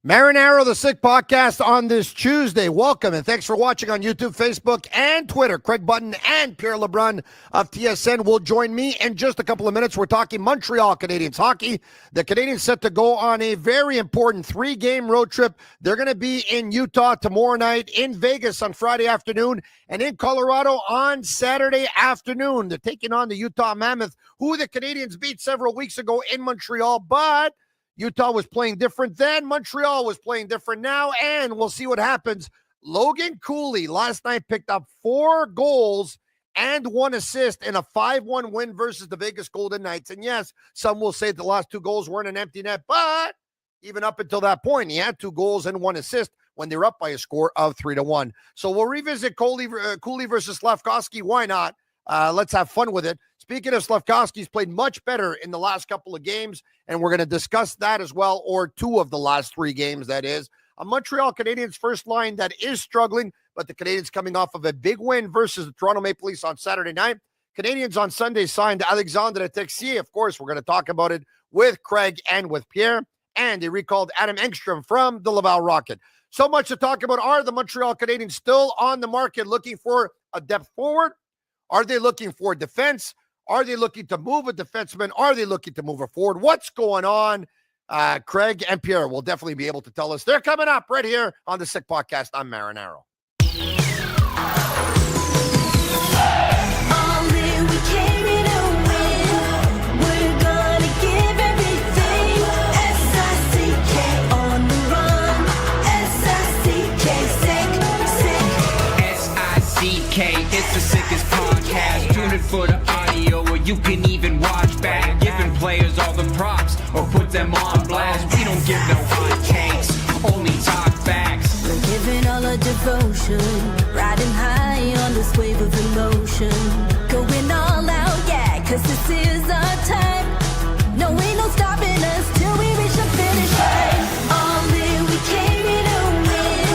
Marinaro, the Sick Podcast on this Tuesday. Welcome and thanks for watching on YouTube, Facebook, and Twitter. Craig Button and Pierre LeBrun of TSN will join me in just a couple of minutes. We're talking Montreal Canadiens hockey. The Canadiens set to go on a very important 3-game road trip. They're going to be in Utah tomorrow night, in Vegas on Friday afternoon, and in Colorado on Saturday afternoon. They're taking on the Utah Mammoth, who the Canadiens beat several weeks ago in Montreal, but Utah was playing different then. Montreal was playing different now, and we'll see what happens. Logan Cooley last night picked up 4 goals and 1 assist in a 5-1 win versus the Vegas Golden Knights. And yes, some will say the last 2 goals weren't an empty net, but even up until that point, he had 2 goals and 1 assist when they were up by a score of 3-1. So we'll revisit Cooley versus Slafkovsky. Why not? Let's have fun with it. Speaking of Slafkovsky, he's played much better in the last couple of games, and we're going to discuss that as well, or 2 of the last 3 games, that is. A Montreal Canadiens first line that is struggling, but the Canadiens coming off of a big win versus the Toronto Maple Leafs on Saturday night. Canadiens on Sunday signed Alexandre Texier. Of course, we're going to talk about it with Craig and with Pierre, and they recalled Adam Engstrom from the Laval Rocket. So much to talk about. Are the Montreal Canadiens still on the market looking for a depth forward? Are they looking for defense? Are they looking to move a defenseman? Are they looking to move a forward? What's going on? Craig and Pierre will definitely be able to tell us. They're coming up right here on the Sick Podcast. I'm Marinaro. It's the sickest podcast. Tune in for the audio, or you can even watch back. Giving players all the props, or put them on blast. We don't give no hot takes, only talk facts. We're giving all our devotion, riding high on this wave of emotion. Going all out, yeah, cause this is our time. No, ain't no stopping us till we reach the finish line. All in, we came here to win.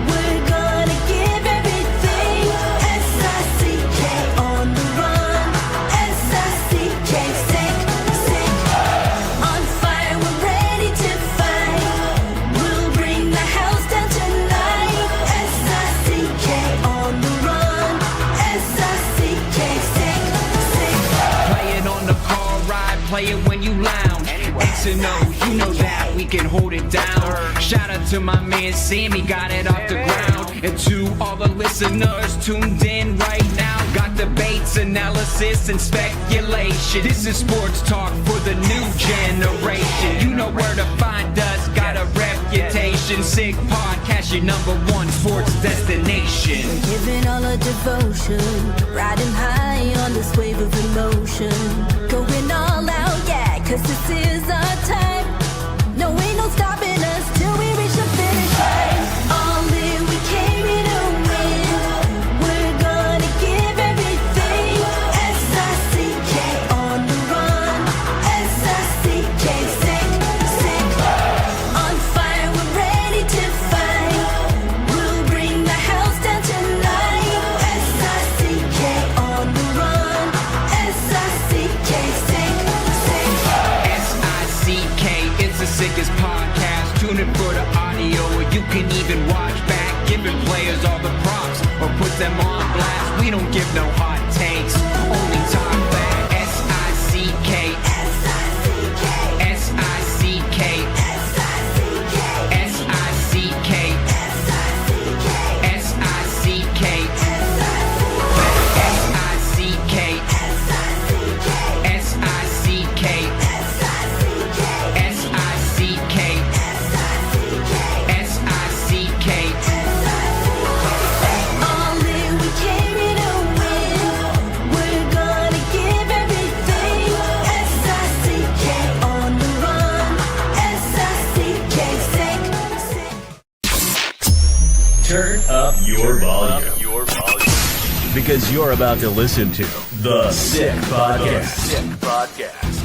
We're gonna give everything. S-I-C-K on the run. S-I-C-K, sick. On fire, we're ready to fight. We'll bring the house down tonight. S-I-C-K on the run. S-I-C-K, sick. Play it on the car ride, play it when you lounge. X and O, you know that we can hold it down. Shout out to my man Sammy, got it off the ground. And to all the listeners tuned in right now. Got debates, analysis, and speculation. This is sports talk for the new generation. You know where to find us, got a reputation. Sick Podcast, your #1 sports destination. We're giving all our devotion, riding high on this wave of emotion. Going all out, yeah, cause this is our time. No, ain't no stopping us till we reach the finish line. All in, we came here to win. We're gonna give everything. S-I-C-K on the run. S-I-C-K, sick. On fire, we're ready to fight. We'll bring the house down tonight. S-I-C-K on the run. S-I-C-K, sick. S-I-C-K, it's the sickest podcast. Tune in for the audio, or you can even watch back. Giving players all the props, or put them on blast. We don't give no hot takes, only talk back. S-I-C-K, S-I-C-K, S-I-C-K, S-I-C-K, S-I-C-K, S-I-C-K, S-I-C-K, S-I-C-K, S-I-C-K, S-I-C-K. All in, we came here to win. We're gonna give everything. S-I-C-K on the run. S-I-C-K, sick. Turn up your volume. Because you're about to listen to The Sick Podcast.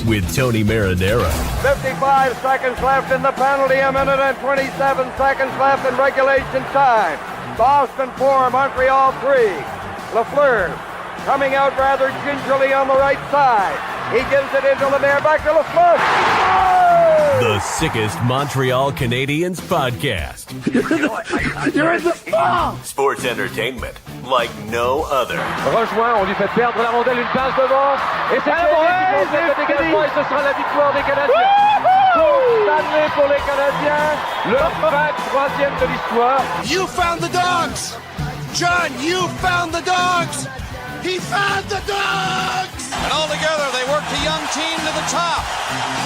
With Tony Marinaro 55 seconds left in the penalty, a minute and 27 seconds left in regulation time. Boston 4, Montreal 3. Lafleur coming out rather gingerly on the right side. He gives it into Lemaire, back to Lafleur. Oh! The sickest Montreal Canadiens podcast. You're in the spa! Sports entertainment like no other. Rejoint, on lui fait perdre la rondelle, une passe devant. Et c'est le dégagement et ce sera la victoire des Canadiens. Coupe Stanley pour les Canadiens. Le 23e de l'histoire. You found the dogs! John, you found the dogs! He found the dogs! And all together, they worked a young team to the top.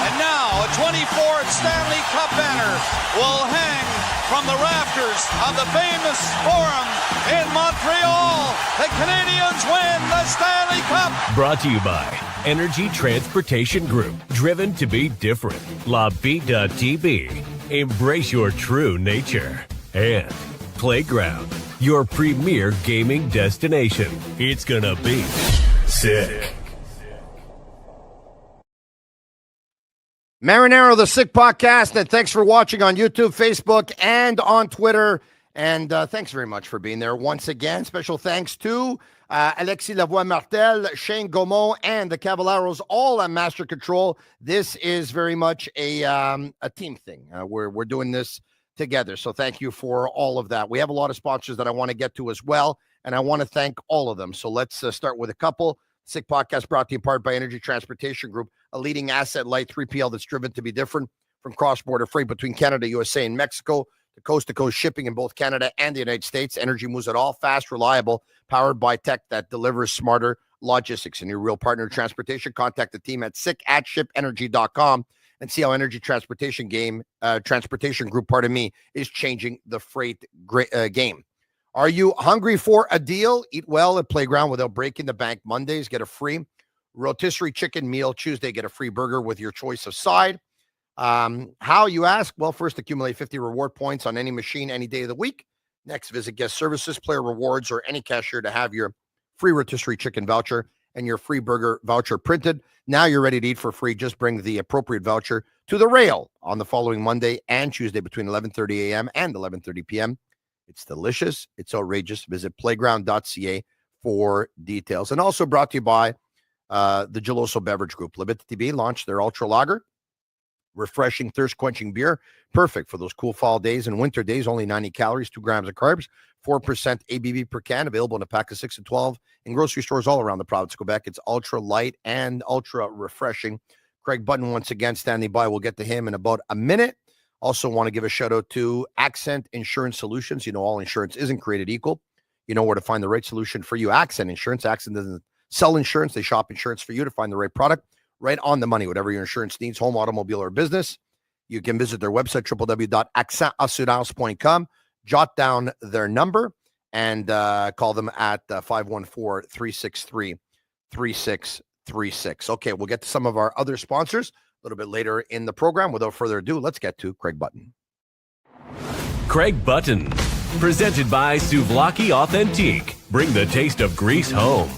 And now, a 24th Stanley Cup banner will hang from the rafters of the famous Forum in Montreal. The Canadiens win the Stanley Cup. Brought to you by Energy Transportation Group. Driven to be different. La Vida Tibi. Embrace your true nature. And Playground, your premier gaming destination. It's gonna be sick. Marinaro, the Sick Podcast, and thanks for watching on YouTube, Facebook, and on Twitter. And thanks very much for being there once again. Special thanks to Alexis Lavoie-Martel, Shane Gaumont, and the Cavaleros, all on Master Control. This is very much a team thing. We're doing this together. So thank you for all of that. We have a lot of sponsors that I want to get to as well, and I want to thank all of them. So let's start with a couple. Sick Podcast brought to you in part by Energy Transportation Group, a leading asset-light 3PL that's driven to be different. From cross-border freight between Canada, USA, and Mexico to coast-to-coast shipping in both Canada and the United States, Energy moves it all fast, reliable, powered by tech that delivers smarter logistics. And your real partner in transportation, contact the team at sick@shipenergy.com and see how Energy Transportation Transportation Group, is changing the freight game. Are you hungry for a deal? Eat well at Playground without breaking the bank. Mondays, get a free rotisserie chicken meal. Tuesday, get a free burger with your choice of side. How, you ask? Well, first, accumulate 50 reward points on any machine any day of the week. Next, visit guest services, player rewards, or any cashier to have your free rotisserie chicken voucher and your free burger voucher printed. Now you're ready to eat for free. Just bring the appropriate voucher to the rail on the following Monday and Tuesday between 11:30 a.m. and 11:30 p.m. It's delicious. It's outrageous. Visit playground.ca for details. And also brought to you by the Geloso Beverage Group. Bittt Tibi launched their Ultra Lager. Refreshing, thirst-quenching beer. Perfect for those cool fall days and winter days. Only 90 calories, 2 grams of carbs, 4% ABV per can. Available in a pack of 6 and 12 in grocery stores all around the province of Quebec. It's ultra light and ultra refreshing. Craig Button once again standing by. We'll get to him in about a minute. Also want to give a shout out to Accent Insurance Solutions. You know, all insurance isn't created equal. You know where to find the right solution for you. Accent Insurance. Accent doesn't sell insurance. They shop insurance for you to find the right product. Right on the money, whatever your insurance needs, home, automobile, or business. You can visit their website, www.accentassurance.com. Jot down their number and call them at 514-363-3636. Okay, we'll get to some of our other sponsors a little bit later in the program. Without further ado, let's get to Craig Button. Craig Button, presented by Souvlaki Authentique. Bring the taste of Greece home.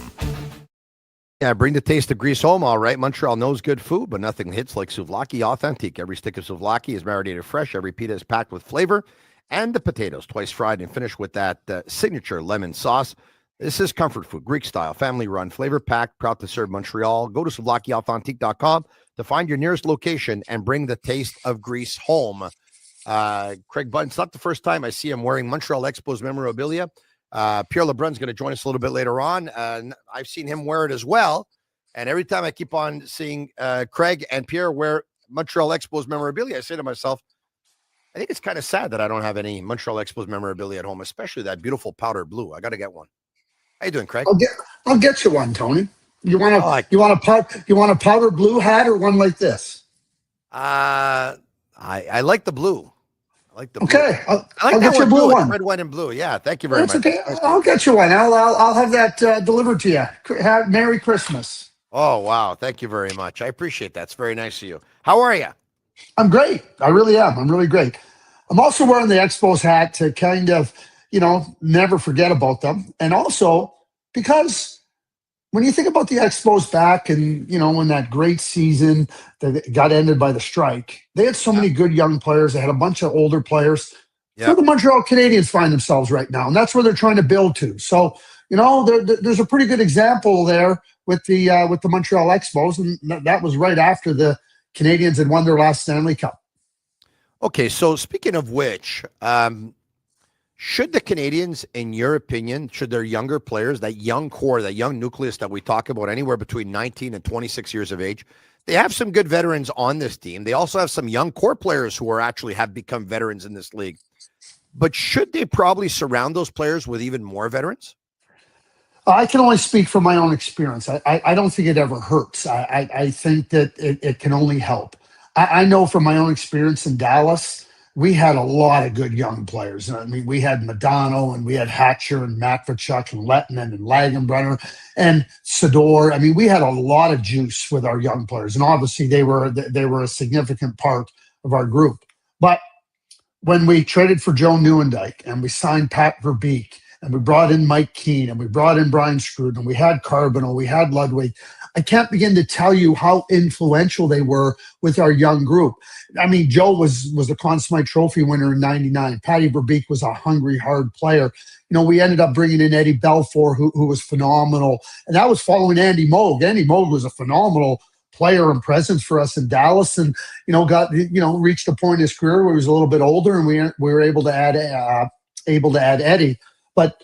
Yeah, bring the taste of Greece home. All right. Montreal knows good food, but nothing hits like Souvlaki Authentique. Every stick of Souvlaki is marinated fresh. Every pita is packed with flavor. And the potatoes, twice fried and finished with that signature lemon sauce. This is comfort food, Greek style, family run, flavor packed, proud to serve Montreal. Go to SouvlakiAuthentique.com to find your nearest location and bring the taste of Greece home. Craig Button, it's not the first time I see him wearing Montreal Expos memorabilia. Pierre LeBrun's going to join us a little bit later on. I've seen him wear it as well. And every time I keep on seeing Craig and Pierre wear Montreal Expos memorabilia, I say to myself, I think it's kind of sad that I don't have any Montreal Expos memorabilia at home, especially that beautiful powder blue. I got to get one. How you doing, Craig? I'll get you one, Tony. You want a powder blue hat or one like this? I like the blue. Okay, I'll get you a blue one. Red, white, and blue. Yeah, thank you very much. Okay. I'll get you one. I'll have that delivered to you. Merry Christmas. Oh, wow. Thank you very much. I appreciate that. It's very nice of you. How are you? I'm great. I really am. I'm really great. I'm also wearing the Expos hat to kind of, never forget about them. And also because when you think about the Expos back and, when that great season that got ended by the strike, they had so many good young players. They had a bunch of older players. Where the Montreal Canadiens find themselves right now. And that's where they're trying to build to. So, there's a pretty good example there with the Montreal Expos. And that was right after the Canadiens had won their last Stanley Cup. Okay, so speaking of which, should the Canadians, in your opinion, should their younger players, that young core, that young nucleus that we talk about, anywhere between 19 and 26 years of age, they have some good veterans on this team. They also have some young core players who are actually have become veterans in this league. But should they probably surround those players with even more veterans? I can only speak from my own experience. I don't think it ever hurts. I think that it can only help. I know from my own experience in Dallas, we had a lot of good young players. I mean, we had Madonna and we had Hatcher and Matvachuk and Lettinen and Lagenbrunner and Sador. I mean, we had a lot of juice with our young players, and obviously they were a significant part of our group. But when we traded for Joe Nieuwendyk and we signed Pat Verbeek and we brought in Mike Keane and we brought in Brian Scruden and we had Carbonell, we had Ludwig, I can't begin to tell you how influential they were with our young group. I mean, Joe was the Conn Smythe Trophy winner in '99. Patty Verbeek was a hungry, hard player. You know, we ended up bringing in Eddie Belfour, who was phenomenal. And that was following Andy Moog. Andy Moog was a phenomenal player and presence for us in Dallas, and reached a point in his career where he was a little bit older, and we were able to add Eddie. But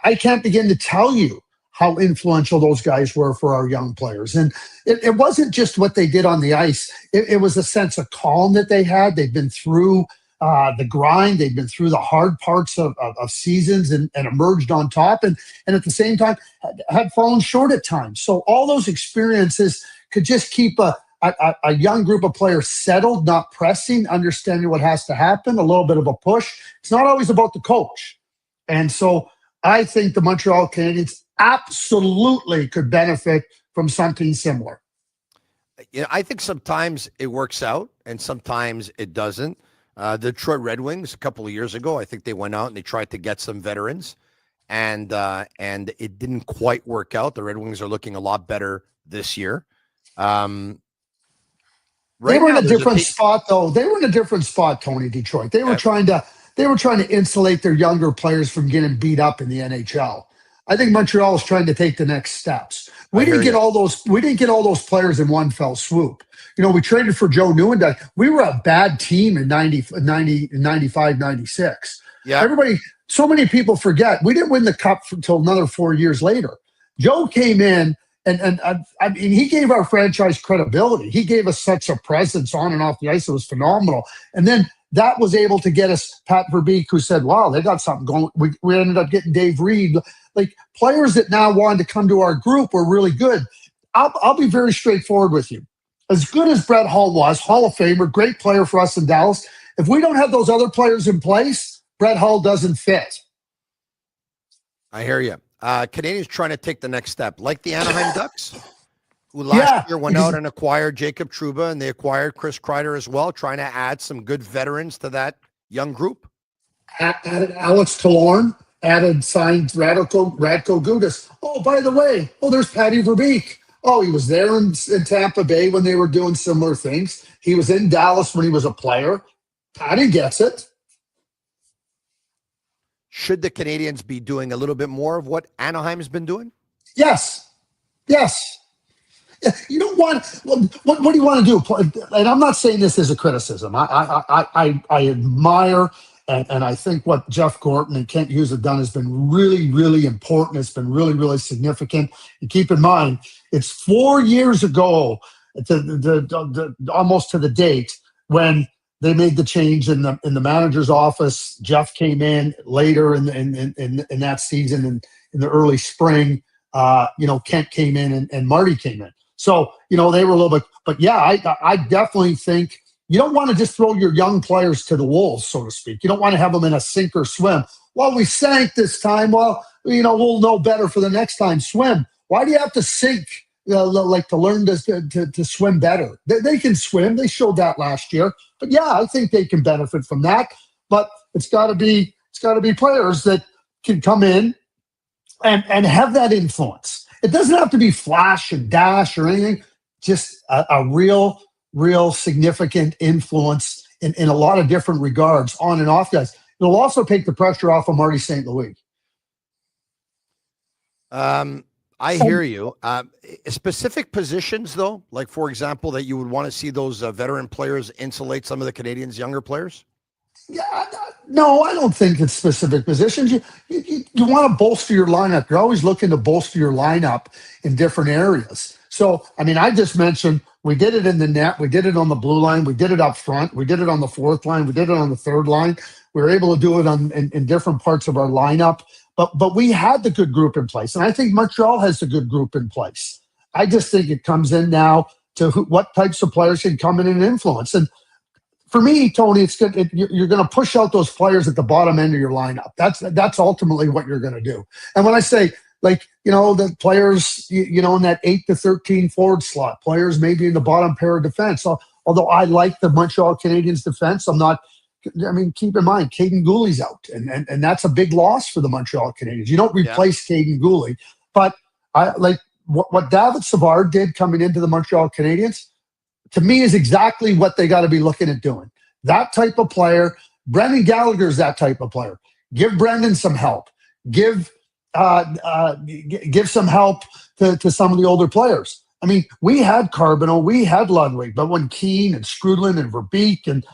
I can't begin to tell you how influential those guys were for our young players. And it wasn't just what they did on the ice. It was a sense of calm that they had. They've been through the grind. They've been through the hard parts of seasons and emerged on top. And at the same time, had fallen short at times. So all those experiences could just keep a young group of players settled, not pressing, understanding what has to happen, a little bit of a push. It's not always about the coach. And so I think the Montreal Canadiens absolutely could benefit from something similar. I think sometimes it works out and sometimes it doesn't. The Detroit Red Wings a couple of years ago, I think they went out and they tried to get some veterans, and it didn't quite work out. The Red Wings are looking a lot better this year. They were in a different spot, though. They were in a different spot, Tony. Detroit. They were trying to insulate their younger players from getting beat up in the NHL. I think Montreal is trying to take the next steps. We didn't get all those players in one fell swoop. You know, we traded for Joe Nieuwendyk. We were a bad team in 95, 96. Yeah. So many people forget we didn't win the cup until another 4 years later. Joe came in and I mean, he gave our franchise credibility. He gave us such a presence on and off the ice. It was phenomenal. And then that was able to get us Pat Verbeek, who said, wow, they got something going. We ended up getting Dave Reed. Like, players that now wanted to come to our group were really good. I'll be very straightforward with you. As good as Brett Hull was, Hall of Famer, great player for us in Dallas, if we don't have those other players in place, Brett Hull doesn't fit. I hear you. Canadians trying to take the next step, like the Anaheim Ducks, who last year went out and acquired Jacob Trouba, and they acquired Chris Kreider as well, trying to add some good veterans to that young group. Added Alex Killorn, signed Radko Gudas. Oh, by the way, there's Patty Verbeek. Oh, he was there in Tampa Bay when they were doing similar things. He was in Dallas when he was a player. Patty gets it. Should the Canadians be doing a little bit more of what Anaheim has been doing? Yes. You don't want. What do you want to do? And I'm not saying this as a criticism. I admire and I think what Jeff Gorton and Kent Hughes have done has been really, really important. It's been really, really significant. And keep in mind, it's 4 years ago, almost to the date, when they made the change in the manager's office. Jeff came in later in that season in the early spring. Kent came in and Marty came in. So, they were a little bit, but yeah, I definitely think you don't want to just throw your young players to the wolves, so to speak. You don't want to have them in a sink or swim. Well, we sank this time. Well, we'll know better for the next time. Swim. Why do you have to sink? To learn to swim better. They can swim. They showed that last year. But yeah, I think they can benefit from that. But it's got to be players that can come in and have that influence. It doesn't have to be flash and dash or anything. Just a real significant influence in a lot of different regards, on and off guys. It'll also take the pressure off of Marty St. Louis. I hear you. Specific positions, though, like, for example, that you would want to see those veteran players insulate some of the Canadians' younger players? Yeah, no, I don't think it's specific positions. You want to bolster your lineup. You're always looking to bolster your lineup in different areas. So, I mean, I just mentioned we did it in the net. We did it on the blue line. We did it up front. We did it on the fourth line. We did it on the third line. We were able to do it in different parts of our lineup. But we had the good group in place. And I think Montreal has the good group in place. I just think it comes in now to what types of players can come in and influence. And for me, Tony, it's good. You're going to push out those players at the bottom end of your lineup. That's ultimately what you're going to do. And when I say, like, the players, in that 8 to 13 forward slot, players maybe in the bottom pair of defense. So, although I like the Montreal Canadiens defense, keep in mind, Caden Gooley's out. And that's a big loss for the Montreal Canadiens. You don't replace Caden Gooley. But I like what David Savard did coming into the Montreal Canadiens, to me, is exactly what they got to be looking at doing. That type of player. Brendan Gallagher's that type of player. Give Brendan some help. Give some help to some of the older players. I mean, we had Carbonneau, we had Ludwig, but when Keane and Strudlin and Verbeek and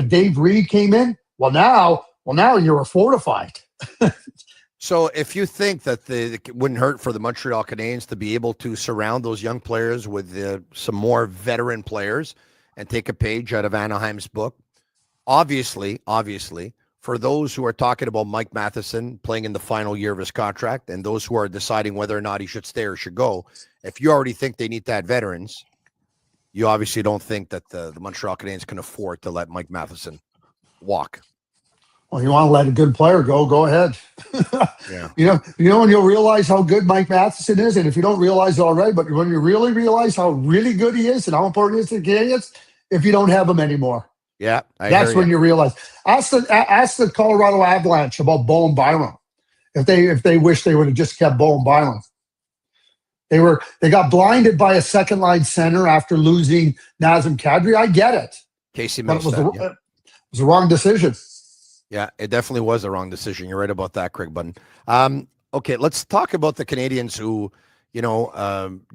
Dave Reed came in, well, now you're fortified. So if you think that it wouldn't hurt for the Montreal Canadiens to be able to surround those young players with some more veteran players and take a page out of Anaheim's book, obviously, for those who are talking about Mike Matheson playing in the final year of his contract and those who are deciding whether or not he should stay or should go, if you already think they need to add veterans, you obviously don't think that the Montreal Canadiens can afford to let Mike Matheson walk. Well, you want to let a good player go ahead. Yeah. When you'll realize how good Mike Matheson is, and if you don't realize it already, but when you really realize how really good he is and how important he is to the Canadiens, if you don't have him anymore. Yeah, that's when you realize. Ask the Colorado Avalanche about Bowen Byron. If they wish they would have just kept Bowen Byron. They got blinded by a second line center after losing Nazem Kadri. I get it. Casey But Middleton. it was the wrong decision. Yeah, it definitely was the wrong decision. You're right about that, Craig Button. Okay, let's talk about the Canadiens who,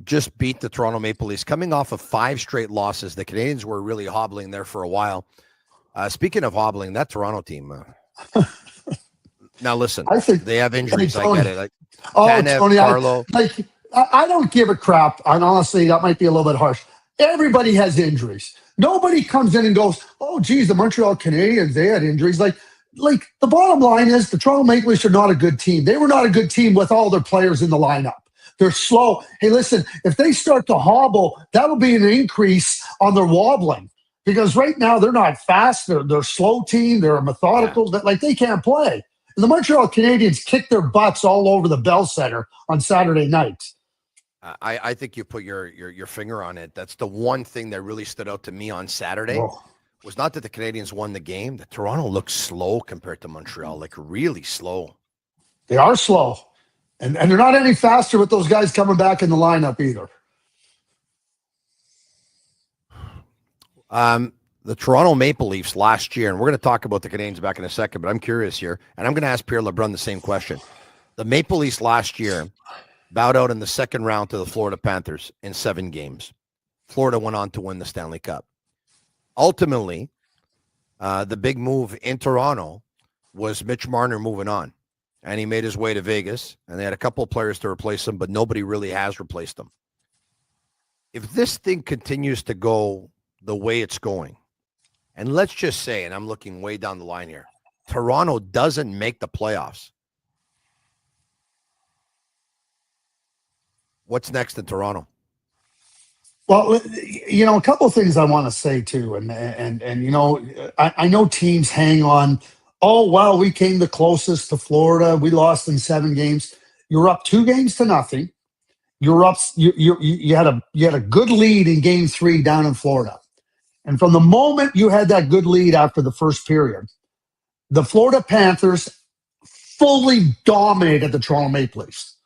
just beat the Toronto Maple Leafs. Coming off of 5 straight losses, the Canadiens were really hobbling there for a while. Speaking of hobbling, that Toronto team. Now listen, I think they have injuries. I get it. Like Tanev, Tony, Carlo. I don't give a crap. And honestly, that might be a little bit harsh. Everybody has injuries. Nobody comes in and goes, "Oh, geez, the Montreal Canadiens, they had injuries." Like the bottom line is the Toronto Maple Leafs are not a good team. They were not a good team with all their players in the lineup. They're slow. Hey, listen, if they start to hobble, that'll be an increase on their wobbling. Because right now they're not fast. They're a slow team. They're a methodical. Yeah. They can't play. And the Montreal Canadiens kicked their butts all over the Bell Center on Saturday night. I think you put your finger on it. That's the one thing that really stood out to me on Saturday. Whoa. Was not that the Canadiens won the game. That Toronto looked slow compared to Montreal, like really slow. They are slow. And they're not any faster with those guys coming back in the lineup either. The Toronto Maple Leafs last year, and we're going to talk about the Canadiens back in a second, but I'm curious here, and I'm going to ask Pierre LeBrun the same question. The Maple Leafs last year bowed out in the second round to the Florida Panthers in 7 games. Florida went on to win the Stanley Cup. Ultimately, the big move in Toronto was Mitch Marner moving on, and he made his way to Vegas, and they had a couple of players to replace him, but nobody really has replaced him. If this thing continues to go the way it's going, and let's just say, and I'm looking way down the line here, Toronto doesn't make the playoffs. What's next in Toronto? Well, a couple of things I want to say too, and I know teams hang on. Oh, well, we came the closest to Florida. We lost in 7 games. You're up 2-0. You're up. You had a good lead in Game 3 down in Florida, and from the moment you had that good lead after the first period, the Florida Panthers fully dominated the Toronto Maple Leafs.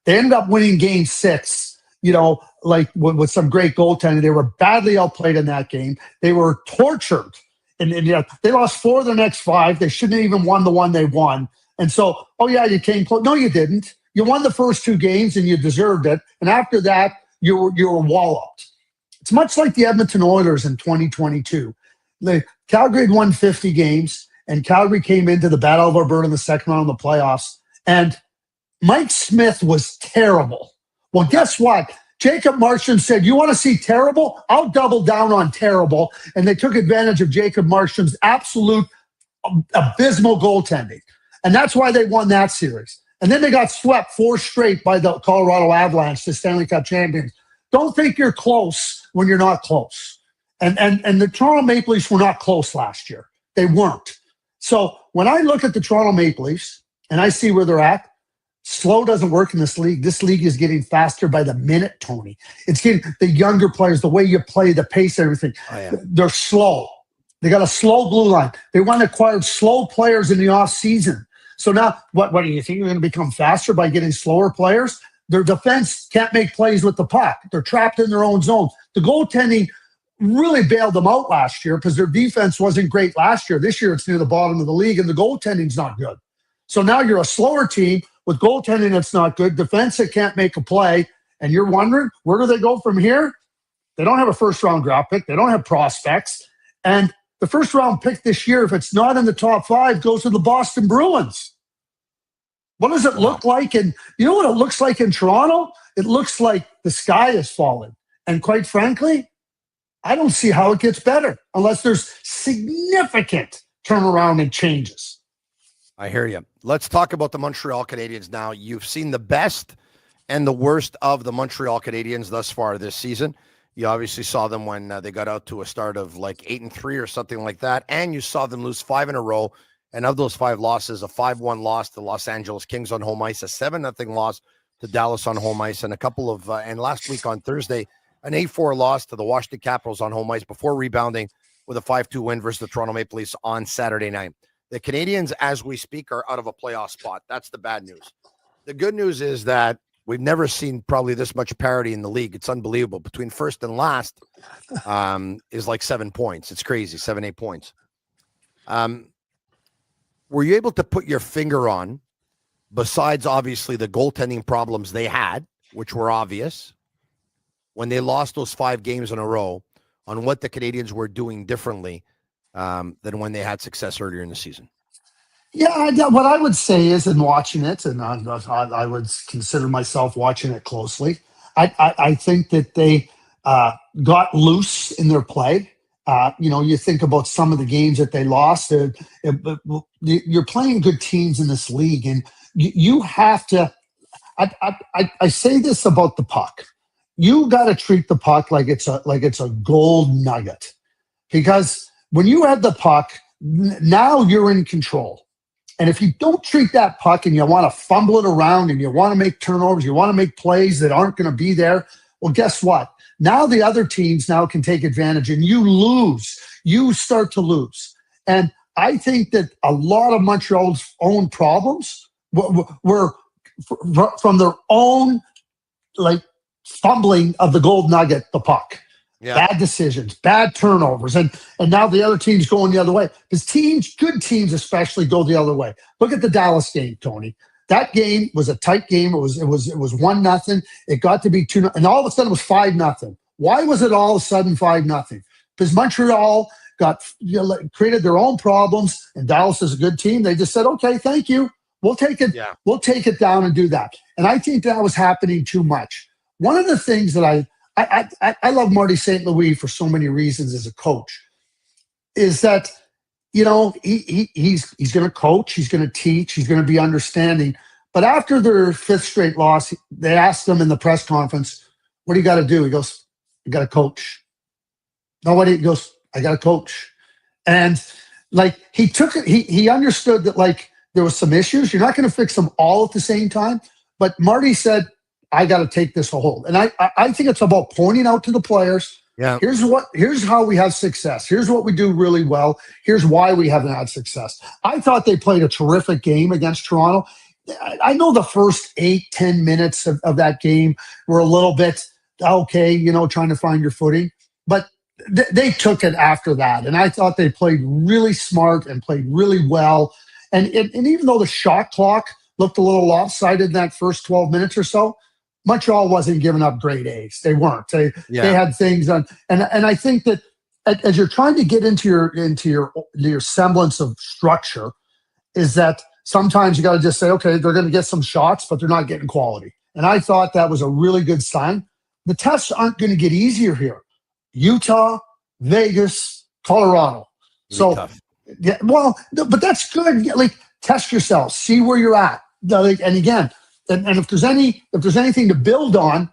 They ended up winning Game 6. With some great goaltending. They were badly outplayed in that game. They were tortured. And they lost 4 of their next 5. They shouldn't have even won the one they won. And so, you came close. No, you didn't. You won the first 2 games and you deserved it. And after that, you were walloped. It's much like the Edmonton Oilers in 2022. Calgary had won 50 games, and Calgary came into the Battle of Alberta in the second round of the playoffs. And Mike Smith was terrible. Well, guess what? Jacob Markstrom said, you want to see terrible? I'll double down on terrible. And they took advantage of Jacob Markstrom's absolute abysmal goaltending. And that's why they won that series. And then they got swept 4 straight by the Colorado Avalanche, the Stanley Cup champions. Don't think you're close when you're not close. And the Toronto Maple Leafs were not close last year. They weren't. So when I look at the Toronto Maple Leafs and I see where they're at, slow doesn't work in this league. This league is getting faster by the minute, Tony. It's getting the younger players, the way you play, the pace, everything. They're slow. They got a slow blue line. They want to acquire slow players in the offseason. So now, what do you think? You're going to become faster by getting slower players? Their defense can't make plays with the puck. They're trapped in their own zone. The goaltending really bailed them out last year because their defense wasn't great last year. This year, it's near the bottom of the league, and the goaltending's not good. So now you're a slower team with goaltending that's not good, defense that can't make a play, and you're wondering, where do they go from here? They don't have a first-round draft pick. They don't have prospects. And the first-round pick this year, if it's not in the top 5, goes to the Boston Bruins. What does it look like? And you know what it looks like in Toronto? It looks like the sky is falling. And quite frankly, I don't see how it gets better unless there's significant turnaround and changes. I hear you. Let's talk about the Montreal Canadiens now. You've seen the best and the worst of the Montreal Canadiens thus far this season. You obviously saw them when they got out to a start of like 8-3 or something like that, and you saw them lose 5 in a row. And of those 5 losses, a 5-1 loss to Los Angeles Kings on home ice, a 7-0 loss to Dallas on home ice, and a couple of and last week on Thursday, an 8-4 loss to the Washington Capitals on home ice before rebounding with a 5-2 win versus the Toronto Maple Leafs on Saturday night. The Canadiens, as we speak, are out of a playoff spot. That's the bad news. The good news is that we've never seen probably this much parity in the league. It's unbelievable. Between first and last is like 7 points. It's crazy, 7-8 points. Were you able to put your finger on, besides obviously the goaltending problems they had, which were obvious, when they lost those 5 games in a row, on what the Canadiens were doing differently than when they had success earlier in the season? Yeah, what I would say is, in watching it, and I would consider myself watching it closely, I think that they got loose in their play. You think about some of the games that they lost. You're playing good teams in this league, and you have to. I say this about the puck. You got to treat the puck like it's a gold nugget, because when you have the puck, now you're in control. And if you don't treat that puck and you want to fumble it around and you want to make turnovers, you want to make plays that aren't going to be there, well, guess what? Now the other teams now can take advantage and you lose. You start to lose. And I think that a lot of Montreal's own problems were from their own fumbling of the gold nugget, the puck. Yeah. Bad decisions, bad turnovers, and now the other team's going the other way. Because good teams especially, go the other way. Look at the Dallas game, Tony. That game was a tight game. It was 1-0. It got to be 2-0, and all of a sudden it was 5-0. Why was it all of a sudden 5-0? Because Montreal created their own problems, and Dallas is a good team. They just said, "Okay, thank you. We'll take it. Yeah. We'll take it down and do that." And I think that was happening too much. One of the things that I love Marty St. Louis for so many reasons as a coach is that, he's going to coach, he's going to teach, he's going to be understanding. But after their 5th straight loss, they asked him in the press conference, "What do you got to do?" He goes, "You got to coach." Nobody goes, "I got to coach." And he took it, he understood that there was some issues. You're not going to fix them all at the same time. But Marty said, "I got to take this a hold." And I think it's about pointing out to the players, yeah, here's how we have success. Here's what we do really well. Here's why we haven't had success. I thought they played a terrific game against Toronto. I know the first 8-10 minutes of that game were a little bit, okay, trying to find your footing. But they took it after that. And I thought they played really smart and played really well. And even though the shot clock looked a little lopsided in that first 12 minutes or so. Montreal wasn't giving up grade A's. They weren't. They had things on, and I think that as you're trying to get into your semblance of structure, is that sometimes you got to just say, okay, they're going to get some shots, but they're not getting quality. And I thought that was a really good sign. The tests aren't going to get easier here. Utah, Vegas, Colorado. So, tough. Yeah, well, but that's good. Like, test yourself, see where you're at. And again, and if there's anything to build on,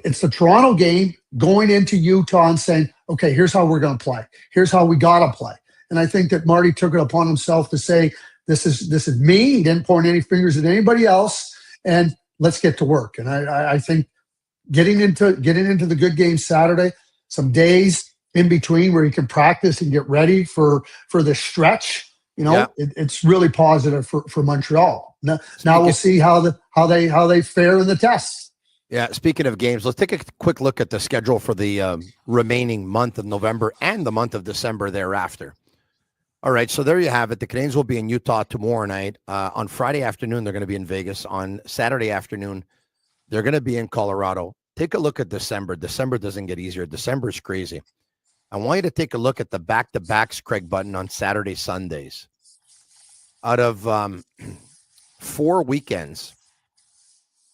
it's the Toronto game going into Utah and saying, okay, here's how we're going to play. Here's how we got to play. And I think that Marty took it upon himself to say, this is me. He didn't point any fingers at anybody else, and let's get to work. And I think getting into the good game Saturday, some days in between where you can practice and get ready for the stretch. It's really positive for Montreal. Now we'll see how they fare in the tests. Yeah, speaking of games, let's take a quick look at the schedule for the remaining month of November and the month of December thereafter. All right, so there you have it. The Canadiens will be in Utah tomorrow night. On Friday afternoon, they're going to be in Vegas. On Saturday afternoon, they're going to be in Colorado. Take a look at December. December doesn't get easier. December is crazy. I want you to take a look at the back-to-backs, Craig Button, on Saturday, Sundays. Out of 4 weekends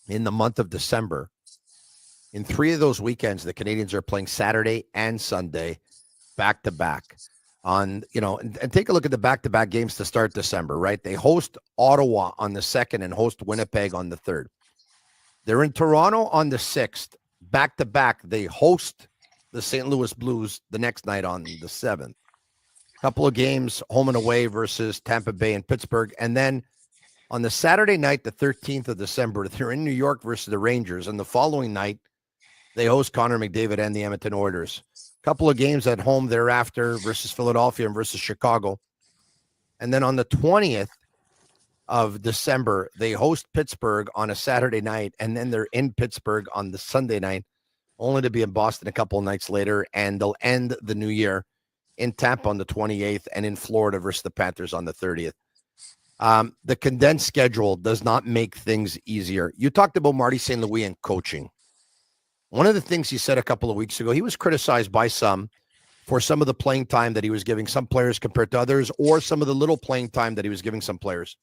in the month of December, in 3 of those weekends, the Canadiens are playing Saturday and Sunday back-to-back. And take a look at the back-to-back games to start December, right? They host Ottawa on the 2nd and host Winnipeg on the 3rd. They're in Toronto on the 6th. Back-to-back, they host the St. Louis Blues the next night on the 7th. Couple of games home and away versus Tampa Bay and Pittsburgh. And then on the Saturday night, the 13th of December, they're in New York versus the Rangers. And the following night, they host Connor McDavid and the Edmonton Oilers. Couple of games at home thereafter versus Philadelphia and versus Chicago. And then on the 20th of December, they host Pittsburgh on a Saturday night, and then they're in Pittsburgh on the Sunday night, only to be in Boston a couple of nights later, and they'll end the new year in Tampa on the 28th and in Florida versus the Panthers on the 30th. The condensed schedule does not make things easier. You talked about Marty St. Louis and coaching. One of the things he said a couple of weeks ago, he was criticized by some for some of the playing time that he was giving some players compared to others, or some of the little playing time that he was giving some players.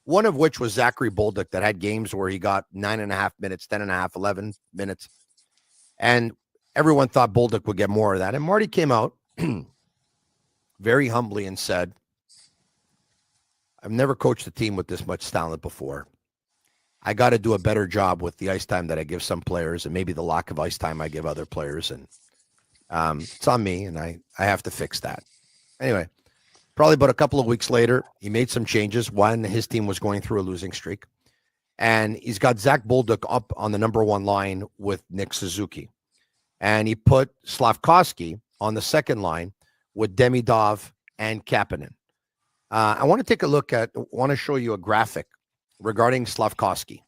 One of which was Zachary Bolduc, that had games where he got 9.5 minutes, 10.5, 11 minutes. And everyone thought Bolduc would get more of that. And Marty came out very humbly and said, I've never coached a team with this much talent before. I got to do a better job with the ice time that I give some players, and maybe the lack of ice time I give other players. And it's on me, and I have to fix that. Anyway, probably about a couple of weeks later, he made some changes when his team was going through a losing streak. And he's got Zach Bolduc up on the number 1 line with Nick Suzuki. And he put Slafkovsky on the 2nd line with Demidov and Kapanen. I want to show you a graphic regarding Slafkovsky.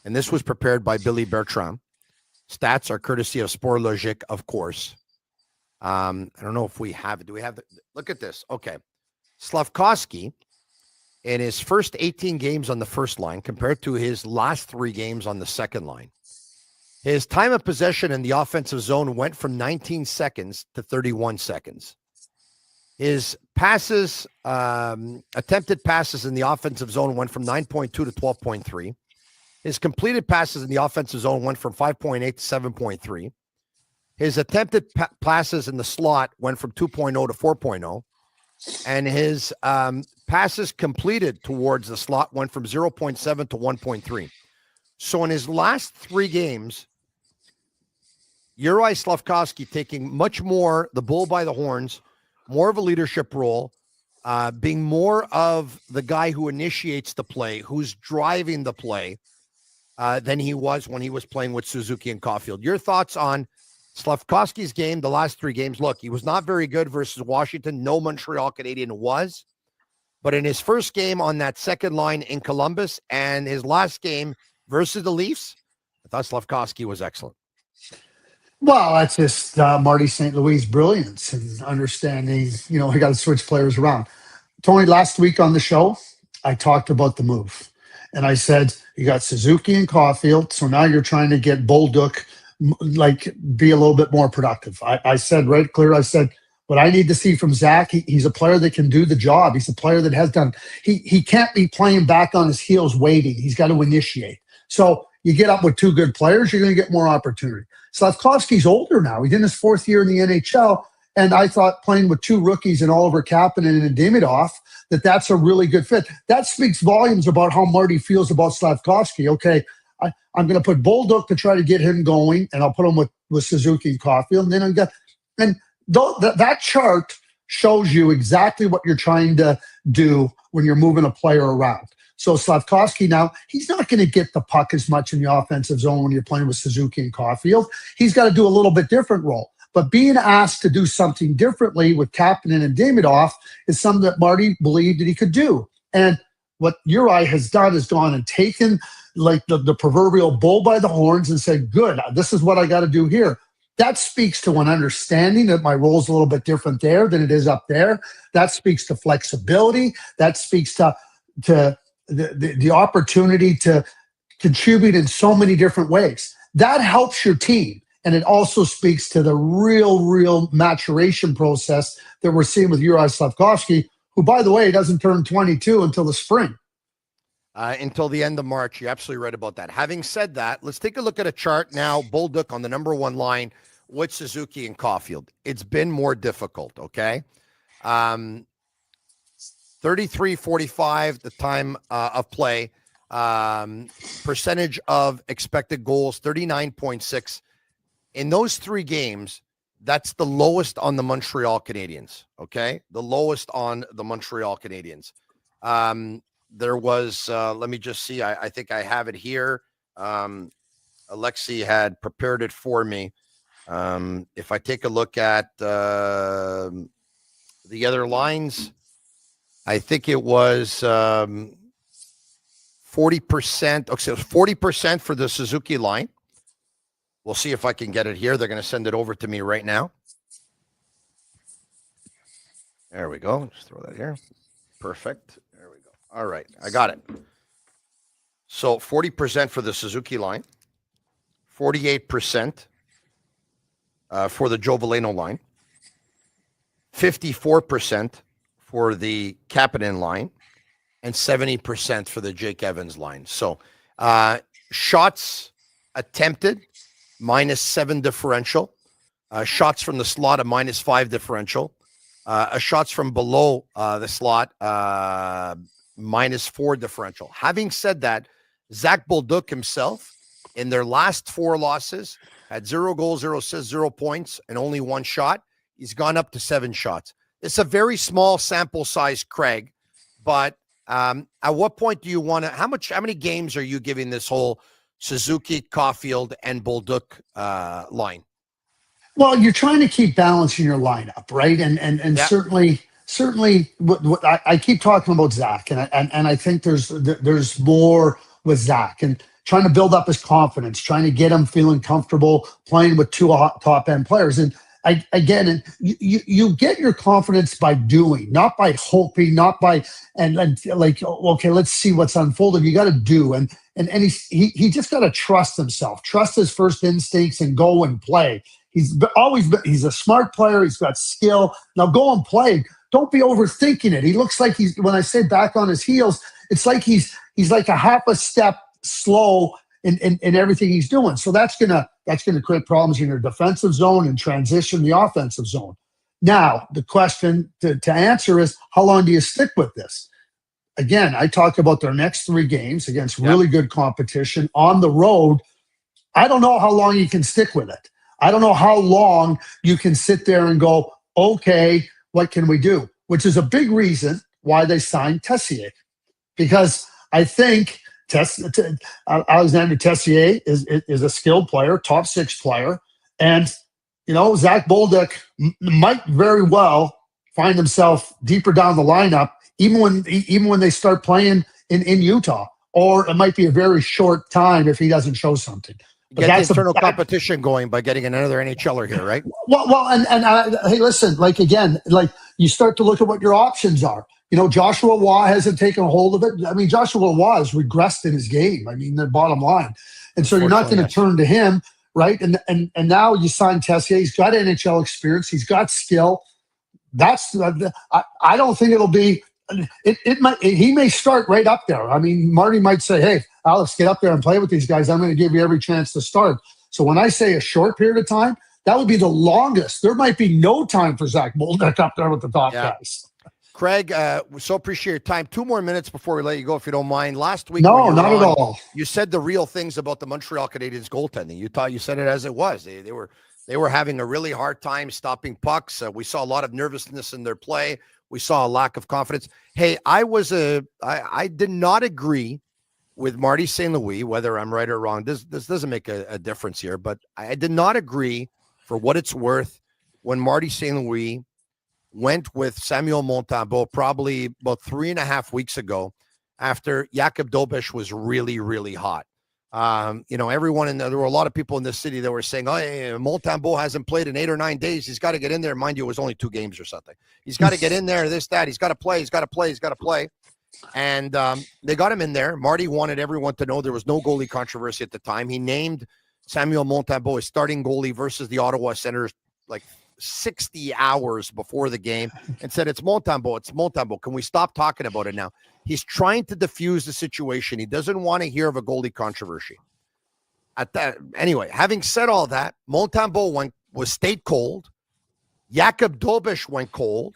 And this was prepared by Billy Bertrand. Stats are courtesy of Sport Logique, of course. I don't know if we have it. Do we have it? Look at this. Okay. Slafkovsky, in his first 18 games on the first line compared to his last 3 games on the second line, his time of possession in the offensive zone went from 19 seconds to 31 seconds. His passes, attempted passes in the offensive zone went from 9.2 to 12.3. His completed passes in the offensive zone went from 5.8 to 7.3. His attempted passes in the slot went from 2.0 to 4.0. And his passes completed towards the slot went from 0.7 to 1.3. So in his last 3 games, Juraj Slafkovsky taking much more the bull by the horns, more of a leadership role, being more of the guy who initiates the play, who's driving the play, than he was when he was playing with Suzuki and Caulfield. Your thoughts on Slafkovsky's game, the last 3 games? Look, he was not very good versus Washington. No Montreal Canadian was. But in his first game on that second line in Columbus and his last game versus the Leafs, I thought Slafkovsky was excellent. Well, that's just Marty St. Louis' brilliance and understanding, he got to switch players around. Tony, last week on the show, I talked about the move. And I said, you got Suzuki and Caulfield, so now you're trying to get Bolduc, like, be a little bit more productive. I said right clear, I said, what I need to see from Zach, he's a player that can do the job. He's a player that has done. He can't be playing back on his heels waiting. He's got to initiate. So you get up with two good players, you're going to get more opportunity. Slavkovsky's older now. He's in his fourth year in the NHL, and I thought playing with two rookies and Oliver Kapanen and Demidov, that's a really good fit. That speaks volumes about how Marty feels about Slavkovsky. Okay, I'm going to put Bolduc to try to get him going, and I'll put him with Suzuki and Caulfield. And then that chart shows you exactly what you're trying to do when you're moving a player around. So Slavkovsky now, he's not going to get the puck as much in the offensive zone when you're playing with Suzuki and Caulfield. He's got to do a little bit different role. But being asked to do something differently with Kapanen and Demidov is something that Marty believed that he could do. And what Uri has done is gone and taken like the proverbial bull by the horns and said, good, this is what I got to do here. That speaks to an understanding that my role is a little bit different there than it is up there. That speaks to flexibility. That speaks to the opportunity to contribute in so many different ways. That helps your team. And it also speaks to the real maturation process that we're seeing with Uri Slavkovsky, who, by the way, doesn't turn 22 until the spring. Until the end of March. You're absolutely right about that. Having said that, let's take a look at a chart now. Bolduc on the number one line with Suzuki and Caulfield. It's been more difficult, okay? 33-45, the time of play. Percentage of expected goals, 39.6. In those three games, that's the lowest on the Montreal Canadiens, okay? The lowest on the Montreal Canadiens. There was, let me just see, I think I have it here. Alexi had prepared it for me. If I take a look at the other lines, I think it was 40%. Okay, so 40% for the Suzuki line. We'll see if I can get it here. They're going to send it over to me right now. There we go. Just throw that here. Perfect. There we go. All right. I got it. So 40% for the Suzuki line, 48% for the Joe Veleno line, 54% for the Kapanen line, and 70% for the Jake Evans line. So shots attempted, -7 differential. Shots from the slot, a -5 differential. Shots from below the slot, -4 differential. Having said that, Zach Bolduc himself, in their last 4 losses, had 0 goals, 0 assists, 0 points, and only 1 shot. He's gone up to 7 shots. It's a very small sample size, Craig, but at what point do you want to, how many games are you giving this whole Suzuki, Caulfield, and Bolduc line? Well, you're trying to keep balance in your lineup, right? And Yeah. certainly, what I keep talking about Zach, and I think there's more with Zach, and trying to build up his confidence, trying to get him feeling comfortable playing with 2 top end players. And you get your confidence by doing, not by hoping, not by and like, okay, let's see what's unfolding. You got to do, and he just got to trust himself, trust his first instincts, and go and play. He's a smart player. He's got skill. Now go and play. Don't be overthinking it. He looks like when I say back on his heels, it's like he's like a half a step slow in everything he's doing. So that's gonna create problems in your defensive zone and transition the offensive zone. Now, the question to answer is, how long do you stick with this? Again, I talked about their next 3 games against really good competition on the road. I don't know how long you can stick with it. I don't know how long you can sit there and go, okay, what can we do? Which is a big reason why they signed Tessier. Because I think Alexander Tessier is a skilled player, top 6 player. And, Zach Bolduc might very well find himself deeper down the lineup, even when they start playing in Utah. Or it might be a very short time if he doesn't show something. But get the internal competition going by getting another NHLer here, right? Well, and hey, listen, again, you start to look at what your options are. Joshua Waugh hasn't taken a hold of it. I mean, Joshua Waugh has regressed in his game. I mean, the bottom line. And so you're not going to turn to him, right? And now you sign Tessier. He's got NHL experience. He's got skill. I don't think it'll be. He may start right up there. I mean, Marty might say, "Hey, Alex, get up there and play with these guys. I'm going to give you every chance to start." So when I say a short period of time, that would be the longest. There might be no time for Zach Bolduc up there with the top guys. Craig, we so appreciate your time. 2 more minutes before we let you go, if you don't mind. Last week, no, not at all. You said the real things about the Montreal Canadiens goaltending. You said it as it was. They were having a really hard time stopping pucks. We saw a lot of nervousness in their play. We saw a lack of confidence. Hey, I did not agree with Marty St. Louis, whether I'm right or wrong. This doesn't make a difference here, but I did not agree, for what it's worth, when Marty St. Louis went with Samuel Montembeault probably about 3.5 weeks ago, after Jakub Dobeš was really, really hot. Everyone there were a lot of people in this city that were saying, "Oh, hey, Montembeault hasn't played in 8 or 9 days. He's got to get in there." Mind you, it was only 2 games or something. He's got to get in there, this, that. He's got to play. He's got to play. He's got to play. And they got him in there. Marty wanted everyone to know there was no goalie controversy at the time. He named Samuel Montembeault as starting goalie versus the Ottawa Senators like 60 hours before the game, and said, "It's Montembeault. It's Montembeault. Can we stop talking about it now?" He's trying to diffuse the situation. He doesn't want to hear of a goalie controversy. Anyway, having said all that, Montembeault stayed cold. Jakub Dobeš went cold.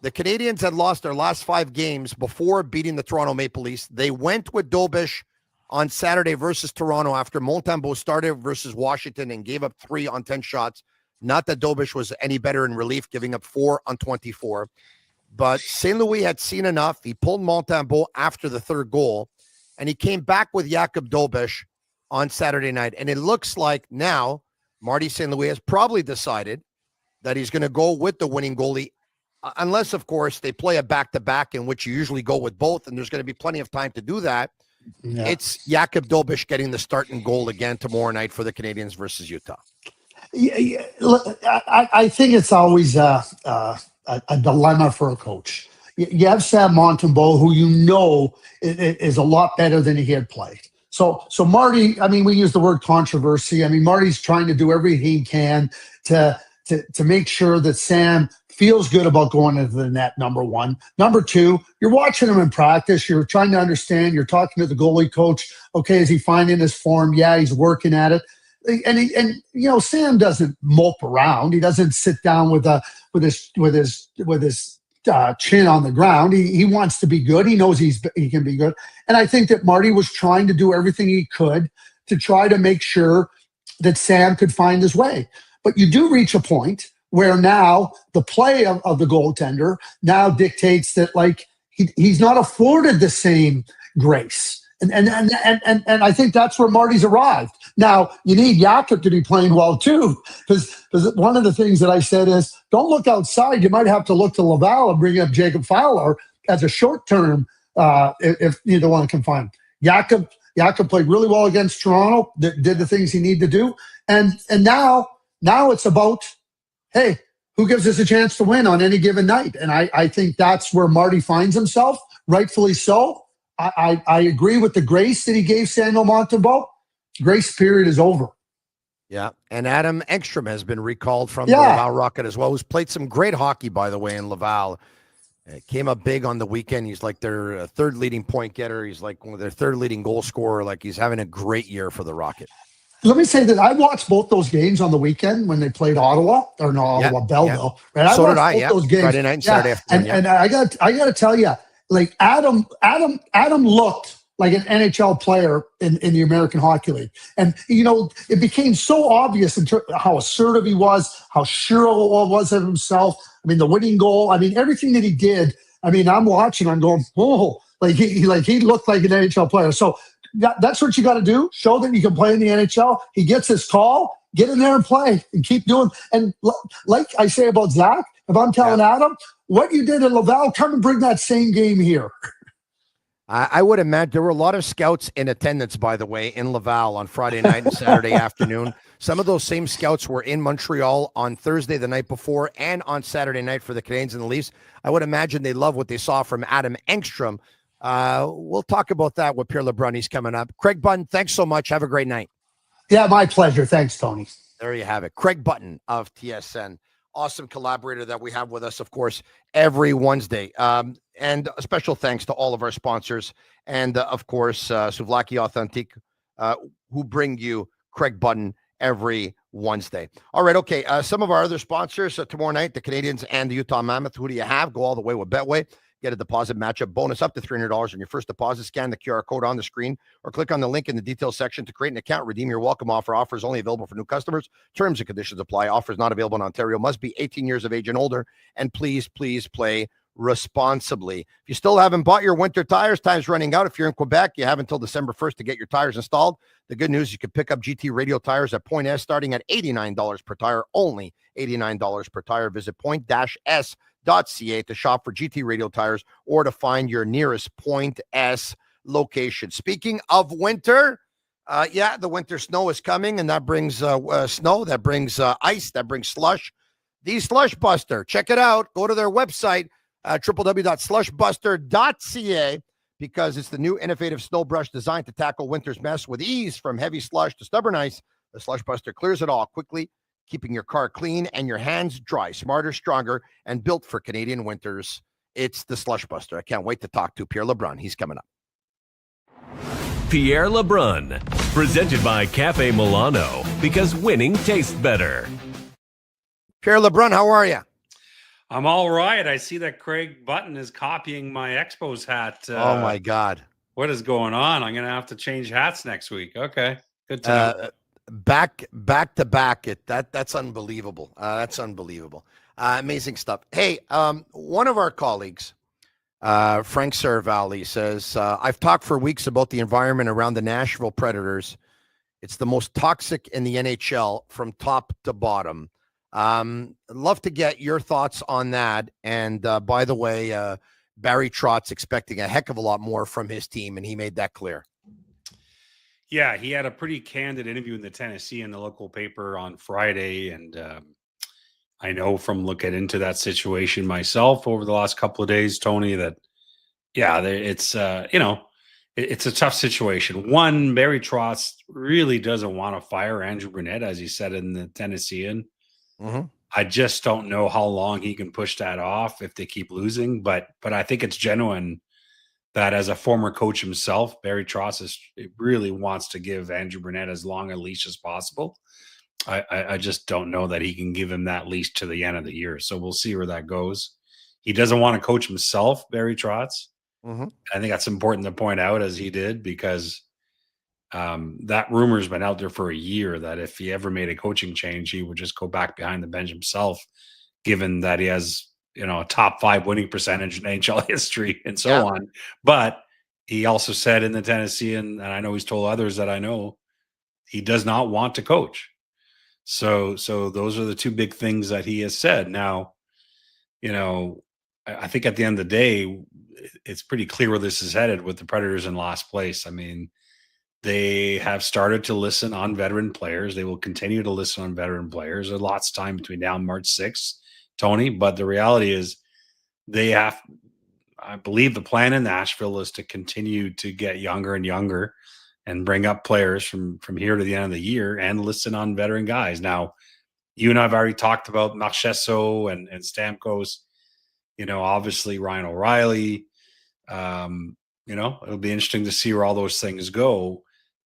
The Canadiens had lost their last 5 games before beating the Toronto Maple Leafs. They went with Dobeš on Saturday versus Toronto after Montembeault started versus Washington and gave up 3 on 10 shots. Not that Dobeš was any better in relief, giving up 4 on 24. But St. Louis had seen enough. He pulled Montembeault after the 3rd goal, and he came back with Jakub Dobeš on Saturday night. And it looks like now Marty St. Louis has probably decided that he's going to go with the winning goalie, unless, of course, they play a back-to-back in which you usually go with both, and there's going to be plenty of time to do that. Yeah. It's Jakub Dobeš getting the starting goal again tomorrow night for the Canadiens versus Utah. Yeah, I think it's always a dilemma for a coach. You have Sam Montembeault, who is a lot better than he had played. So Marty, I mean, we use the word controversy. I mean, Marty's trying to do everything he can to make sure that Sam feels good about going into the net, number one. Number two, you're watching him in practice. You're trying to understand. You're talking to the goalie coach. Okay, is he finding his form? Yeah, he's working at it. And Sam doesn't mope around. He doesn't sit down with his chin on the ground. He wants to be good. He knows he can be good. And I think that Marty was trying to do everything he could to try to make sure that Sam could find his way. But you do reach a point where now the play of the goaltender now dictates that, like, he's not afforded the same grace. And I think that's where Marty's arrived. Now, you need Jakub to be playing well, too, because one of the things that I said is, don't look outside. You might have to look to Laval and bring up Jacob Fowler as a short-term if neither one can find him. Jakub played really well against Toronto, did the things he needed to do. And now it's about, hey, who gives us a chance to win on any given night? And I think that's where Marty finds himself, rightfully so. I agree with the grace that he gave Samuel Montembeault. Grace period is over. Yeah, and Adam Engstrom has been recalled from the Laval Rocket as well, who's played some great hockey, by the way, in Laval. Came up big on the weekend. He's like their third leading point getter. He's like one of their third leading goal scorer. Like, he's having a great year for the Rocket. Let me say that I watched both those games on the weekend when they played Belleville. Yeah. Right? So did I. Those games. Friday night and Saturday afternoon. And I got to tell you, like, Adam looked like an NHL player in the American Hockey League. And, it became so obvious in how assertive he was, how sure he was of himself. I mean, the winning goal, I mean, everything that he did. I mean, I'm watching, I'm going, oh, he looked like an NHL player. So that's what you got to do. Show that you can play in the NHL. He gets his call, get in there and play and keep doing. And like I say about Zach, if I'm telling Adam, what you did in Laval, come and bring that same game here. I would imagine there were a lot of scouts in attendance, by the way, in Laval on Friday night and Saturday afternoon. Some of those same scouts were in Montreal on Thursday the night before and on Saturday night for the Canadiens and the Leafs. I would imagine they love what they saw from Adam Engstrom. We'll talk about that with Pierre LeBrun. He's coming up. Craig Button, thanks so much. Have a great night. Yeah, my pleasure. Thanks, Tony. There you have it. Craig Button of TSN. Awesome collaborator that we have with us, of course, every Wednesday. And a special thanks to all of our sponsors and, of course, Souvlaki Authentique, who bring you Craig Button every Wednesday. All right, okay. Some of our other sponsors tomorrow night, the Canadiens and the Utah Mammoth. Who do you have? Go all the way with Betway. Get a deposit matchup bonus up to $300 on your first deposit. Scan the QR code on the screen or click on the link in the details section to create an account. Redeem your welcome offer. Offers only available for new customers. Terms and conditions apply. Offers not available in Ontario. Must be 18 years of age and older. And please play responsibly. If you still haven't bought your winter tires, time's running out. If you're in Quebec, you have until December 1st to get your tires installed. The good news, you can pick up GT Radio tires at Point S starting at $89 per tire. Only $89 per tire. Visit point-s.ca to shop for GT Radio tires or to find your nearest Point S location. Speaking of winter, the winter snow is coming, and that brings snow, that brings ice, that brings slush. The Slush Buster, check it out. Go to their website, www.slushbuster.ca, because it's the new innovative snow brush designed to tackle winter's mess with ease. From heavy slush to stubborn ice, the Slush Buster clears it all quickly, keeping your car clean and your hands dry. Smarter, stronger, and built for Canadian winters. It's the Slush Buster. I can't wait to talk to Pierre LeBrun. He's coming up. Pierre LeBrun, presented by Cafe Milano, because winning tastes better. Pierre LeBrun, how are you? I'm all right. I see that Craig Button is copying my Expos hat. Oh, my God. What is going on? I'm going to have to change hats next week. Okay. Good to know. Back to back. That's unbelievable. That's unbelievable. Amazing stuff. Hey, one of our colleagues, Frank Saravalli, says, I've talked for weeks about the environment around the Nashville Predators. It's the most toxic in the NHL from top to bottom. I'd love to get your thoughts on that. And by the way, Barry Trott's expecting a heck of a lot more from his team, and he made that clear. Yeah, he had a pretty candid interview in the Tennessee in the local paper on Friday. And I know from looking into that situation myself over the last couple of days, Tony, that, it's a tough situation. One, Barry Trotz really doesn't want to fire Andrew Brunette, as he said in the Tennessean. Mm-hmm. I just don't know how long he can push that off if they keep losing. But I think it's genuine that as a former coach himself, Barry Trotz really wants to give Andrew Brunette as long a leash as possible. I just don't know that he can give him that leash to the end of the year. So we'll see where that goes. He doesn't want to coach himself, Barry Trotz. Mm-hmm. I think that's important to point out, as he did, because that rumor's been out there for a year that if he ever made a coaching change, he would just go back behind the bench himself, given that he has, a top 5 winning percentage in NHL history and so on. But he also said in the Tennessee, and I know he's told others that I know, he does not want to coach. So those are the two big things that he has said. Now, I think at the end of the day, it's pretty clear where this is headed with the Predators in last place. I mean, they have started to listen on veteran players. They will continue to listen on veteran players. There's lots of time between now and March 6th, Tony. But the reality is I believe the plan in Nashville is to continue to get younger and younger and bring up players from here to the end of the year and listen on veteran guys. Now, you and I have already talked about Marchessault and Stamkos, obviously Ryan O'Reilly. It'll be interesting to see where all those things go.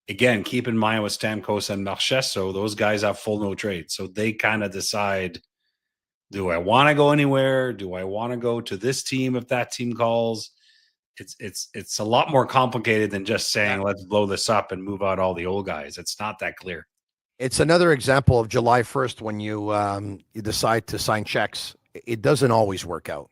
Again, keep in mind with Stamkos and Marchessault, those guys have full no trade. So they kind of decide, do I want to go anywhere? Do I want to go to this team if that team calls? It's a lot more complicated than just saying, let's blow this up and move out all the old guys. It's not that clear. It's another example of July 1st when you decide to sign checks. It doesn't always work out.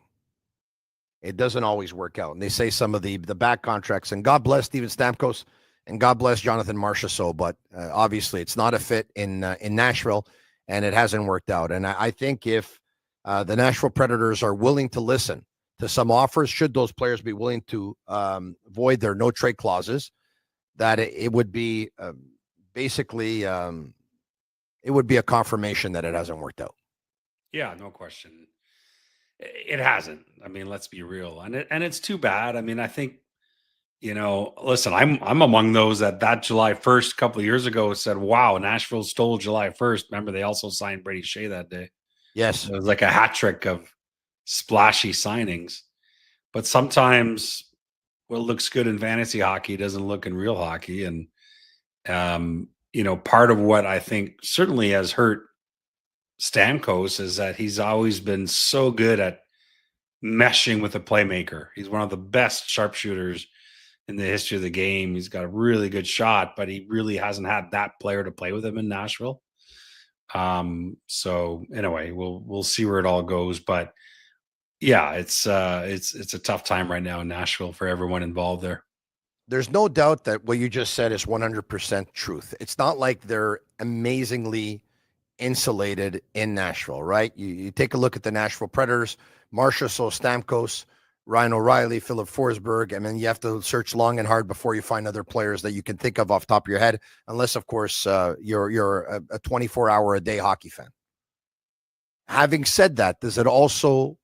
It doesn't always work out. And they say some of the back contracts, and God bless Steven Stamkos and God bless Jonathan Marchessault, but obviously it's not a fit in Nashville, and it hasn't worked out. And I think if the Nashville Predators are willing to listen to some offers, should those players be willing to void their no trade clauses, that it would be basically it would be a confirmation that it hasn't worked out. Yeah, no question. It hasn't. I mean, let's be real, and it's too bad. I mean, I think, listen, I'm among those that July 1st a couple of years ago said, "Wow, Nashville stole July 1st." Remember, they also signed Brady Shea that day. Yes, It was like a hat trick of splashy signings. But sometimes what looks good in fantasy hockey doesn't look in real hockey, and part of what I think certainly has hurt Stamkos is that he's always been so good at meshing with a playmaker. He's one of the best sharpshooters in the history of the game. He's got a really good shot, but he really hasn't had that player to play with him in Nashville. So anyway, we'll see where it all goes. But yeah, it's a tough time right now in Nashville for everyone involved there. There's no doubt that what you just said is 100% truth. It's not like they're amazingly insulated in Nashville, right? You take a look at the Nashville Predators, Marchessault, Stamkos, Ryan O'Reilly, Philip Forsberg, and then you have to search long and hard before you find other players that you can think of off the top of your head, unless, of course, you're a 24-hour-a-day hockey fan. Having said that, does it also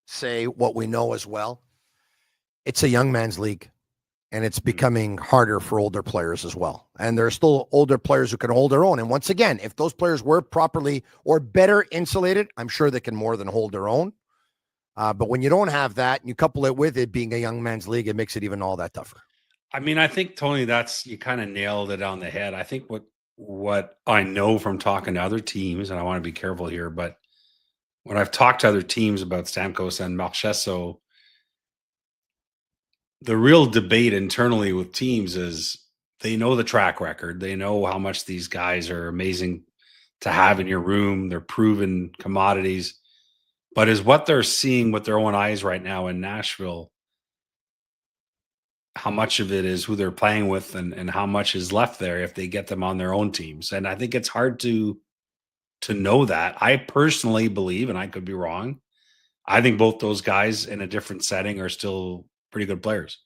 say what we know as well? It's a young man's league, and it's becoming harder for older players as well. And there are still older players who can hold their own. And once again, if those players were properly or better insulated, I'm sure they can more than hold their own. But when you don't have that and you couple it with it being a young man's league, it makes it even all that tougher. I mean, I think, Tony, you kind of nailed it on the head. I think what I know from talking to other teams, and I want to be careful here, but when I've talked to other teams about Stamkos and Marchessault, the real debate internally with teams is they know the track record. They know how much these guys are amazing to have in your room. They're proven commodities. But is what they're seeing with their own eyes right now in Nashville, how much of it is who they're playing with and how much is left there if they get them on their own teams? And I think it's hard to know that. I personally believe, and I could be wrong, I think both those guys in a different setting are still pretty good players.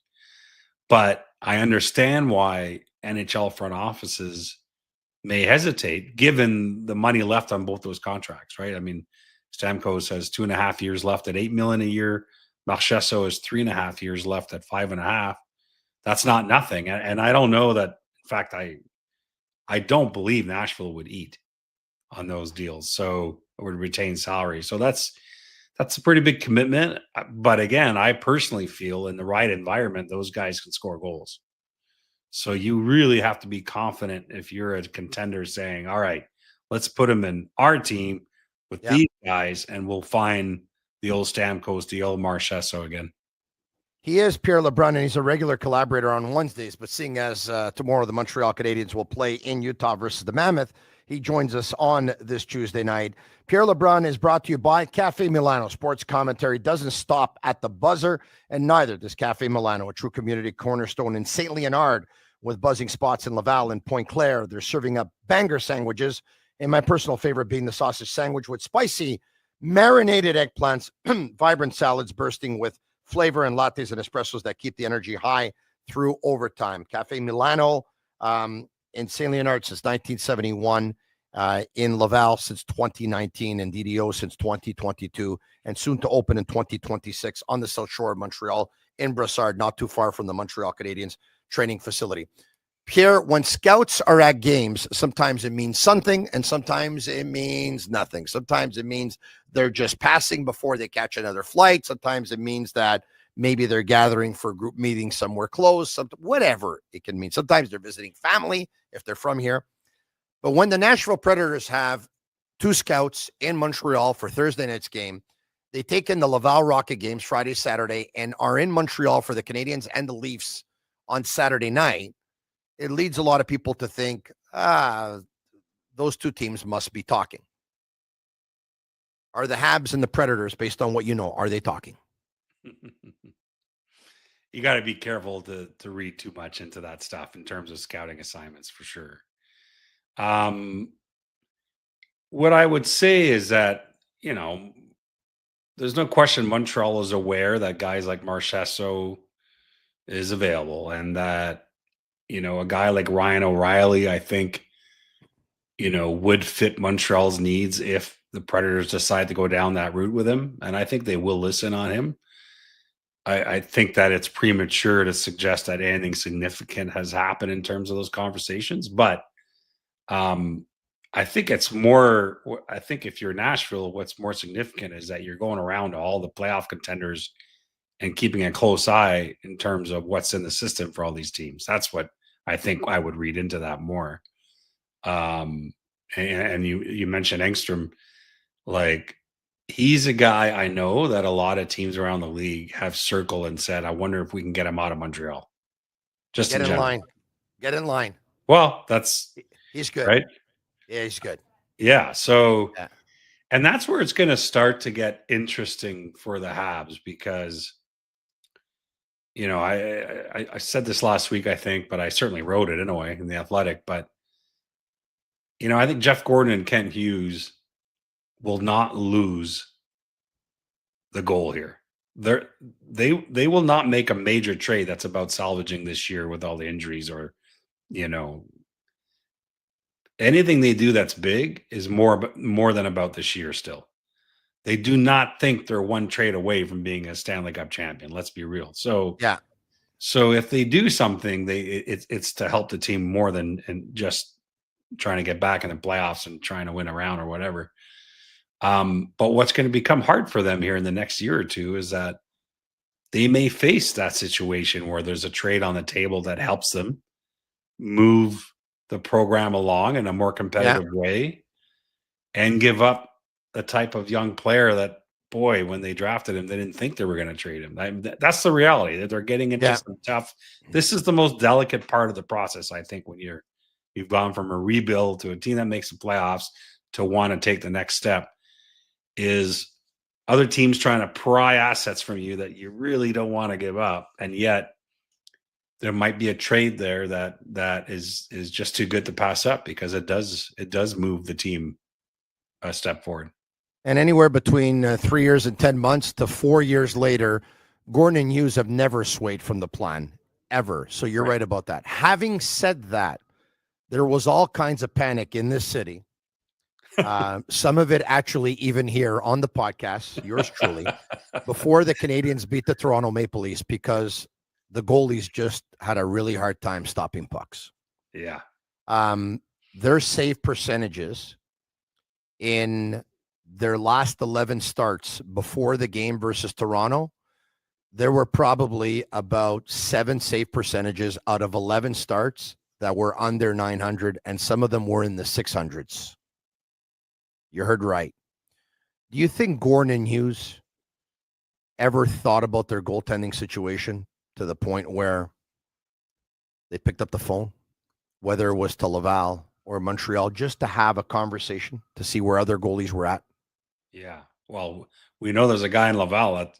But I understand why NHL front offices may hesitate given the money left on both those contracts, right? I mean, Stamkos has 2.5 years left at $8 million a year. Marchessault has 3.5 years left at 5.5. That's not nothing. And I don't know that, in fact, I don't believe Nashville would eat on those deals. So would retain salary. So that's a pretty big commitment. But again, I personally feel in the right environment, those guys can score goals. So you really have to be confident if you're a contender saying, all right, let's put them in our team with these guys and we'll find the old Stamkos, the old Marchessault again. He is Pierre LeBrun, and he's a regular collaborator on Wednesdays. But seeing as tomorrow the Montreal Canadiens will play in Utah versus the Mammoth, he joins us on this Tuesday night. Pierre LeBrun is brought to you by Cafe Milano. Sports commentary doesn't stop at the buzzer, and neither does Cafe Milano, a true community cornerstone in St. Leonard with buzzing spots in Laval and Pointe Claire. They're serving up banger sandwiches, and my personal favorite being the sausage sandwich with spicy marinated eggplants, vibrant salads bursting with flavor, and lattes and espressos that keep the energy high through overtime. Cafe Milano in St. Leonard since 1971, in Laval since 2019, and DDO since 2022, and soon to open in 2026 on the South Shore of Montreal in Brossard, not too far from the Montreal Canadiens training facility. Pierre, when scouts are at games, sometimes it means something and sometimes it means nothing. Sometimes it means they're just passing before they catch another flight. Sometimes it means that maybe they're gathering for a group meeting somewhere close, whatever it can mean. Sometimes they're visiting family if they're from here. But when the Nashville Predators have two scouts in Montreal for Thursday night's game, they take in the Laval Rocket games Friday, Saturday, and are in Montreal for the Canadiens and the Leafs on Saturday night. It leads a lot of people to think, those two teams must be talking. Are the Habs and the Predators, based on what you know, are they talking? You got to be careful to read too much into that stuff in terms of scouting assignments, for sure. What I would say is that, there's no question Montreal is aware that guys like Marchessault is available, and that, a guy like Ryan O'Reilly, I think, would fit Montreal's needs if the Predators decide to go down that route with him. And I think they will listen on him. I think that it's premature to suggest that anything significant has happened in terms of those conversations. But I think if you're Nashville, what's more significant is that you're going around to all the playoff contenders and keeping a close eye in terms of what's in the system for all these teams. That's what I think I would read into that more. And you mentioned Engstrom, like, he's a guy I know that a lot of teams around the league have circled and said, I wonder if we can get him out of Montreal. Just Get in general. line. Get in line. Well, he's good. Right? Yeah, he's good. Yeah. So, Yeah. And that's where it's going to start to get interesting for the Habs because, I said this last week, I think, but I certainly wrote it anyway in The Athletic. But, I think Jeff Gordon and Kent Hughes will not lose the goal here. They will not make a major trade that's about salvaging this year with all the injuries or, anything they do that's big is more than about this year still. They do not think they're one trade away from being a Stanley Cup champion. Let's be real. So yeah. So if they do something, it's to help the team more than just trying to get back in the playoffs and trying to win a round or whatever. But what's going to become hard for them here in the next year or two is that they may face that situation where there's a trade on the table that helps them move the program along in a more competitive way and give up the type of young player that, boy, when they drafted him, they didn't think they were going to trade him. That's the reality, that they're getting into some tough. This is the most delicate part of the process, I think, when you've gone from a rebuild to a team that makes the playoffs to want to take the next step, is other teams trying to pry assets from you that you really don't want to give up. And yet there might be a trade there that is just too good to pass up, because it does move the team a step forward. And anywhere between 3 years and 10 months to 4 years later, Gordon and Hughes have never swayed from the plan, ever. So you're right about that. Having said that, there was all kinds of panic in this city. Some of it actually even here on the podcast, yours truly, before the Canadiens beat the Toronto Maple Leafs, because the goalies just had a really hard time stopping pucks. Yeah. Their save percentages in their last 11 starts before the game versus Toronto, there were probably about 7 save percentages out of 11 starts that were under 900, and some of them were in the 600s. You heard right. Do you think Gordon and Hughes ever thought about their goaltending situation to the point where they picked up the phone, whether it was to Laval or Montreal, just to have a conversation to see where other goalies were at? Yeah. Well, we know there's a guy in Laval that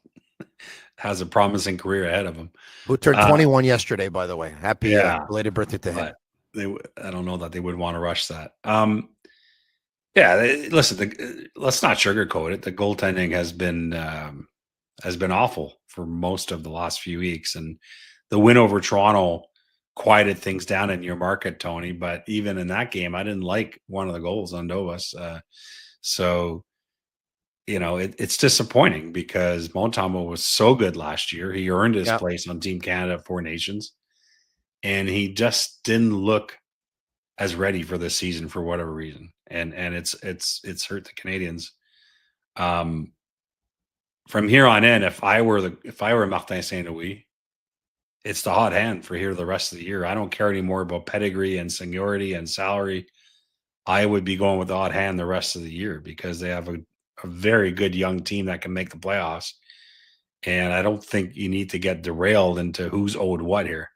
has a promising career ahead of him, who turned 21 yesterday, by the way. Happy belated birthday to him. I don't know that they would want to rush that. Listen, let's not sugarcoat it. The goaltending has been awful for most of the last few weeks, and the win over Toronto quieted things down in your market, Tony. But even in that game, I didn't like one of the goals on Novas. So, it's disappointing, because Montembeault was so good last year. He earned his place on Team Canada 4 Nations, and he just didn't look as ready for this season for whatever reason. And it's hurt the Canadiens. From here on in, if I were Martin Saint-Louis, it's the hot hand for here the rest of the year. I don't care anymore about pedigree and seniority and salary. I would be going with the hot hand the rest of the year, because they have a very good young team that can make the playoffs. And I don't think you need to get derailed into who's owed what here.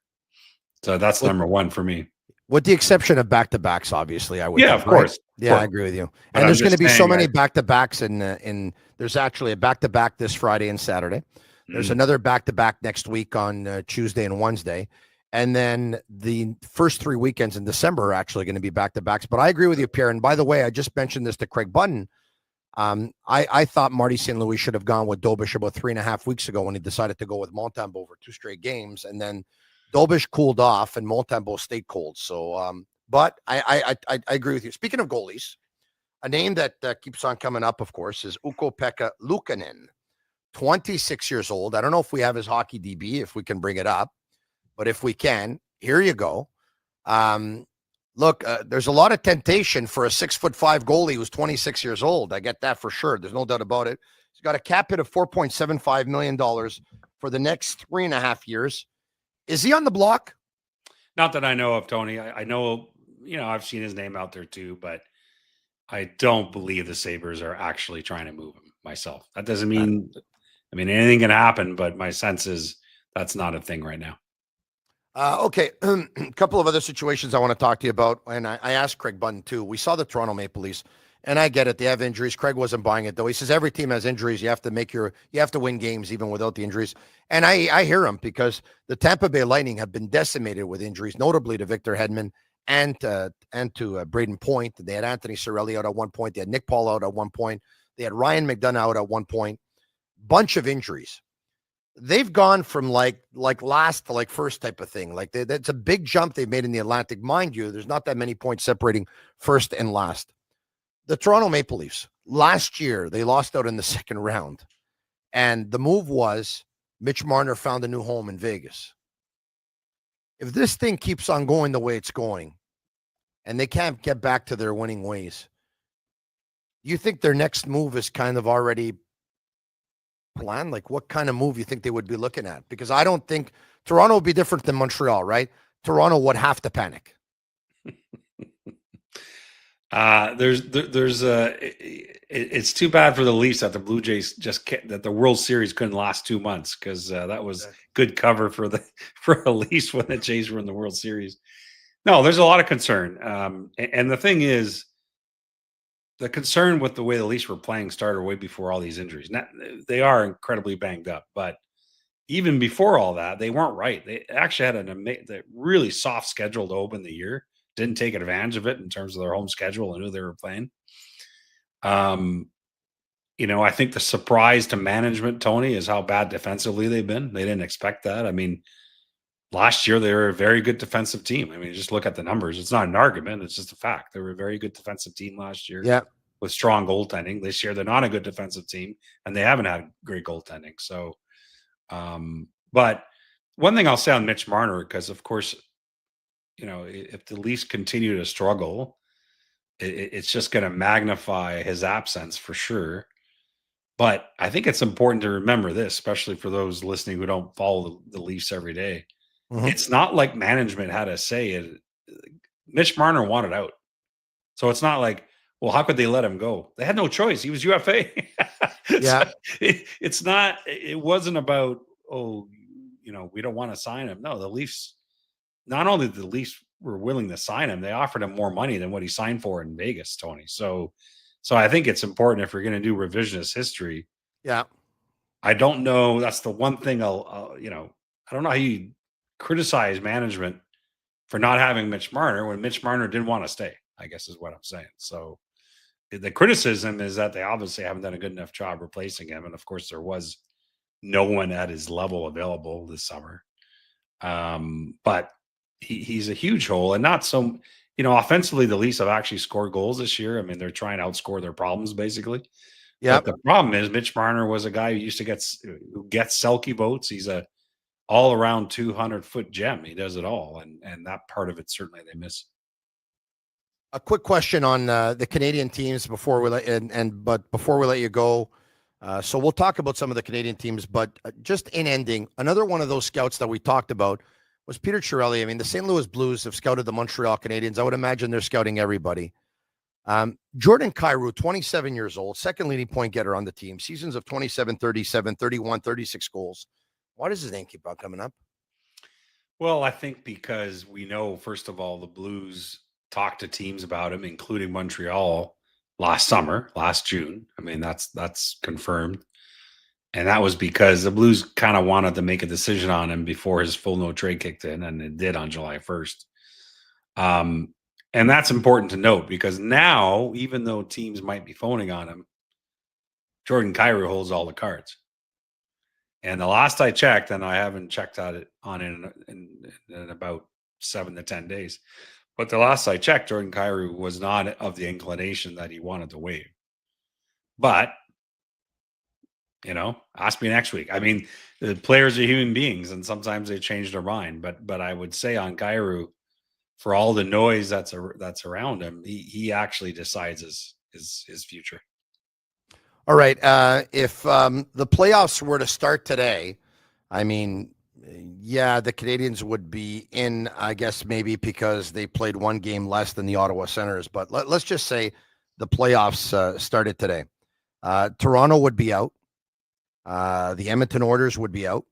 So that's number one for me. With the exception of back-to-backs, obviously, I would. Yeah, of course. Yeah, I agree with you. And there's going to be so many back-to-backs, in there's actually a back-to-back this Friday and Saturday. There's another back-to-back next week on Tuesday and Wednesday. And then the first 3 weekends in December are actually going to be back-to-backs. But I agree with you, Pierre. And by the way, I just mentioned this to Craig Button. I thought Marty St. Louis should have gone with Dobish about 3.5 weeks ago when he decided to go with Montembeault over 2 straight games, and then Dobish cooled off and Montembeault stayed cold. So, but I agree with you. Speaking of goalies, a name that keeps on coming up, of course, is Ukko-Pekka Luukkonen, 26 years old. I don't know if we have his hockey DB, if we can bring it up, but if we can, here you go. Look, there's a lot of temptation for a 6'5" goalie who's 26 years old. I get that for sure. There's no doubt about it. He's got a cap hit of $4.75 million for the next 3.5 years. Is he on the block? Not that I know of, Tony. I know, I've seen his name out there too, but I don't believe the Sabres are actually trying to move him myself. That doesn't mean, anything can happen, but my sense is that's not a thing right now. Okay, a couple of other situations I want to talk to you about, and I asked Craig Button too. We saw the Toronto Maple Leafs, and I get it; they have injuries. Craig wasn't buying it though. He says every team has injuries. You have to win games even without the injuries. And I hear him because the Tampa Bay Lightning have been decimated with injuries, notably to Victor Hedman and to Braden Point. They had Anthony Cirelli out at one point. They had Nick Paul out at one point. They had Ryan McDonough out at one point. Bunch of injuries. They've gone from like last to like first type of thing. Like that's a big jump they've made in the Atlantic. Mind you, there's not that many points separating first and last. The Toronto Maple Leafs, last year, they lost out in the second round. And the move was Mitch Marner found a new home in Vegas. If this thing keeps on going the way it's going, and they can't get back to their winning ways, you think their next move is kind of already planned? Like what kind of move you think they would be looking at? Because I don't think Toronto would be different than Montreal, right? Toronto would have to panic. It's too bad for the Leafs that the Blue Jays that the World Series couldn't last 2 months, because that was good cover for the Leafs when the Jays were in the World Series. No, there's a lot of concern, and the thing is, the concern with the way the Leafs were playing started way before all these injuries. Now, they are incredibly banged up, but even before all that, they weren't right. They actually had a really soft schedule to open the year. Didn't take advantage of it in terms of their home schedule and who they were playing. I think the surprise to management, Tony, is how bad defensively they've been. They didn't expect that. Last year they were a very good defensive team. Just look at the numbers. It's not an argument. It's just a fact. They were a very good defensive team last year. Yeah. With strong goaltending. This year they're not a good defensive team, and they haven't had great goaltending. So, but one thing I'll say on Mitch Marner, because of course, if the Leafs continue to struggle, it's just going to magnify his absence for sure. But I think it's important to remember this, especially for those listening who don't follow the Leafs every day. Mm-hmm. It's not like management had a say. Mitch Marner wanted out. So it's not like, well, how could they let him go? They had no choice. He was UFA. Yeah. So it wasn't about, we don't want to sign him. No, the Leafs, not only the Leafs were willing to sign him, they offered him more money than what he signed for in Vegas, Tony. So I think it's important if we're going to do revisionist history. Yeah. I don't know. That's the one thing I don't know how you criticize management for not having Mitch Marner when Mitch Marner didn't want to stay, I guess is what I'm saying. So the criticism is that they obviously haven't done a good enough job replacing him. And of course there was no one at his level available this summer. But he's a huge hole, and not so, offensively, the Leafs have actually scored goals this year. They're trying to outscore their problems basically. Yeah. But the problem is Mitch Marner was a guy who used to get Selke votes. He's a all around 200-foot gem. He does it all. And that part of it, certainly they miss. A quick question on the Canadian teams before we let you go. So we'll talk about some of the Canadian teams, but just in ending, another one of those scouts that we talked about was Peter Chiarelli. The St. Louis Blues have scouted the Montreal Canadiens. I would imagine they're scouting everybody. Jordan Kyrou, 27 years old, second leading point getter on the team, seasons of 27, 37, 31, 36 goals. Why does his name keep on coming up? Well, I think because we know, first of all, the Blues talked to teams about him, including Montreal last June. That's confirmed. And that was because the Blues kind of wanted to make a decision on him before his full no trade kicked in, and it did on July 1st. And that's important to note, because now, even though teams might be phoning on him, Jordan Kyrou holds all the cards. And the last I checked, and I haven't checked on it in about 7 to 10 days, but the last I checked, Jordan Kyrou was not of the inclination that he wanted to waive. But, ask me next week. I mean, the players are human beings, and sometimes they change their mind. But I would say on Gyro, for all the noise that's around him, he actually decides his future. All right. If the playoffs were to start today, I mean, yeah, the Canadiens would be in, I guess, maybe because they played one game less than the Ottawa Senators. But let's just say the playoffs started today. Toronto would be out. The Edmonton Oilers would be out.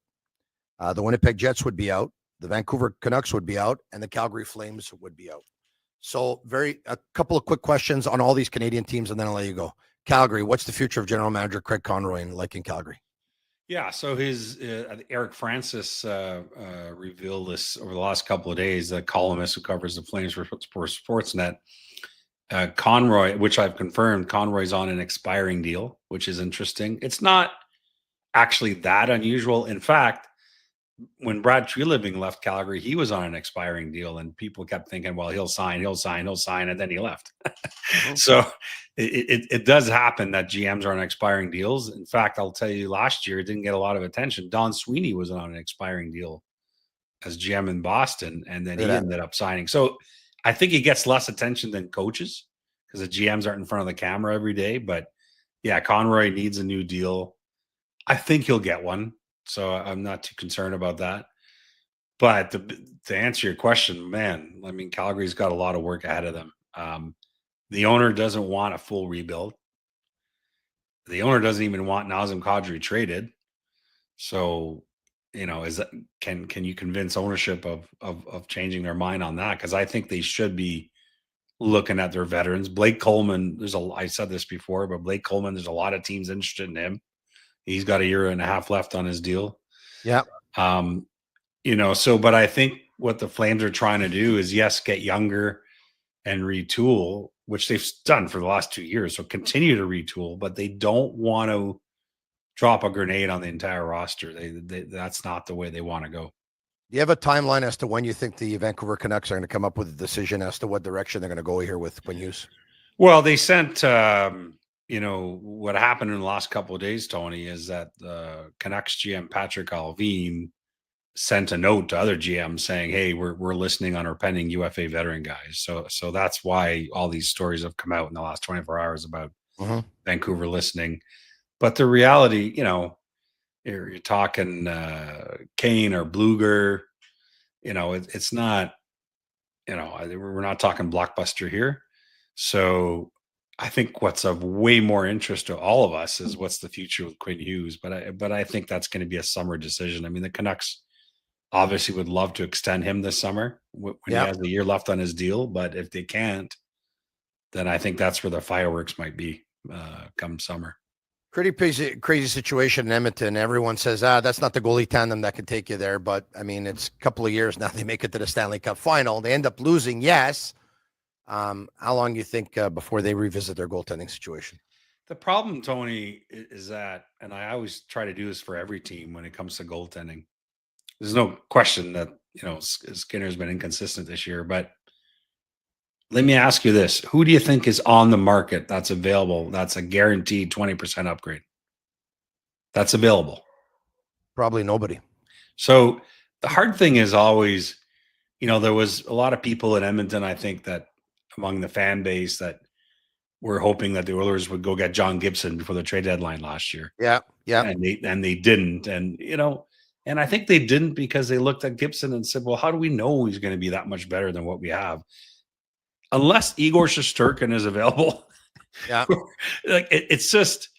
The Winnipeg Jets would be out. The Vancouver Canucks would be out. And the Calgary Flames would be out. So a couple of quick questions on all these Canadian teams, and then I'll let you go. Calgary, what's the future of general manager Craig Conroy in Calgary? Yeah, so his Eric Francis revealed this over the last couple of days. The columnist who covers the Flames for Sportsnet, Conroy, which I've confirmed, Conroy's on an expiring deal, which is interesting. It's not actually that unusual. In fact, when Brad Treliving left Calgary, he was on an expiring deal, and people kept thinking, well, he'll sign, and then he left. So it does happen that GMs are on expiring deals. In fact, I'll tell you, last year it didn't get a lot of attention. Don Sweeney was on an expiring deal as GM in Boston, and then he ended up signing. So I think he gets less attention than coaches because the GMs aren't in front of the camera every day. But yeah, Conroy needs a new deal. I think he'll get one. So I'm not too concerned about that. But to answer your question, man, I mean, Calgary's got a lot of work ahead of them. The owner doesn't want a full rebuild. The owner doesn't even want Nazem Kadri traded. So, can you convince ownership of changing their mind on that? Because I think they should be looking at their veterans. Blake Coleman, I said this before, but Blake Coleman, there's a lot of teams interested in him. He's got a year and a half left on his deal. Yeah. But I think what the Flames are trying to do is, yes, get younger and retool, which they've done for the last 2 years. So continue to retool, but they don't want to drop a grenade on the entire roster. That's not the way they want to go. Do you have a timeline as to when you think the Vancouver Canucks are going to come up with a decision as to what direction they're going to go here with Quinn Hughes? Well, they sent, what happened in the last couple of days, Tony, is that the Canucks GM Patrick Allvin sent a note to other GMs saying, hey, we're listening on our pending UFA veteran guys. So that's why all these stories have come out in the last 24 hours about Vancouver listening. But the reality, you're talking Kane or Bluger, it's not, we're not talking blockbuster here. So I think what's of way more interest to all of us is what's the future with Quinn Hughes. But I think that's going to be a summer decision. I mean, the Canucks obviously would love to extend him this summer when he has a year left on his deal. But if they can't, then I think that's where the fireworks might be come summer. Pretty crazy situation in Edmonton. Everyone says, that's not the goalie tandem that can take you there. But, I mean, it's a couple of years now. They make it to the Stanley Cup final. They end up losing, yes. How long do you think before they revisit their goaltending situation? The problem, Tony, is that, and I always try to do this for every team when it comes to goaltending. There's no question that, Skinner's been inconsistent this year, but let me ask you this. Who do you think is on the market that's available? That's a guaranteed 20% upgrade. That's available. Probably nobody. So the hard thing is always, there was a lot of people in Edmonton, I think, that among the fan base that were hoping that the Oilers would go get John Gibson before the trade deadline last year. Yeah. And they didn't. And I think they didn't because they looked at Gibson and said, well, how do we know he's going to be that much better than what we have? Unless Igor Shesterkin is available. Yeah. It's just,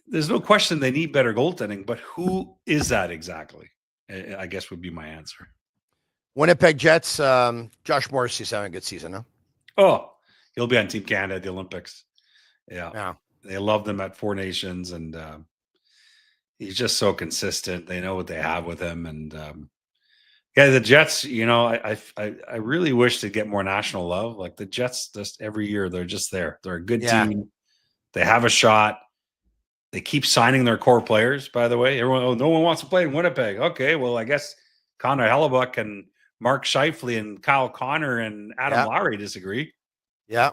there's no question they need better goaltending, but who is that exactly? I guess would be my answer. Winnipeg Jets, Josh Morrissey's having a good season, huh? Oh, he'll be on Team Canada at the Olympics. Yeah. They love them at Four Nations, and he's just so consistent. They know what they have with him. And the Jets, I really wish to get more national love. Like the Jets, just every year, they're just there. They're a good team. They have a shot. They keep signing their core players, by the way. Everyone, no one wants to play in Winnipeg. Okay, well, I guess Connor Hellebuck and Mark Scheifele and Kyle Connor and Adam Lowry disagree. Yeah.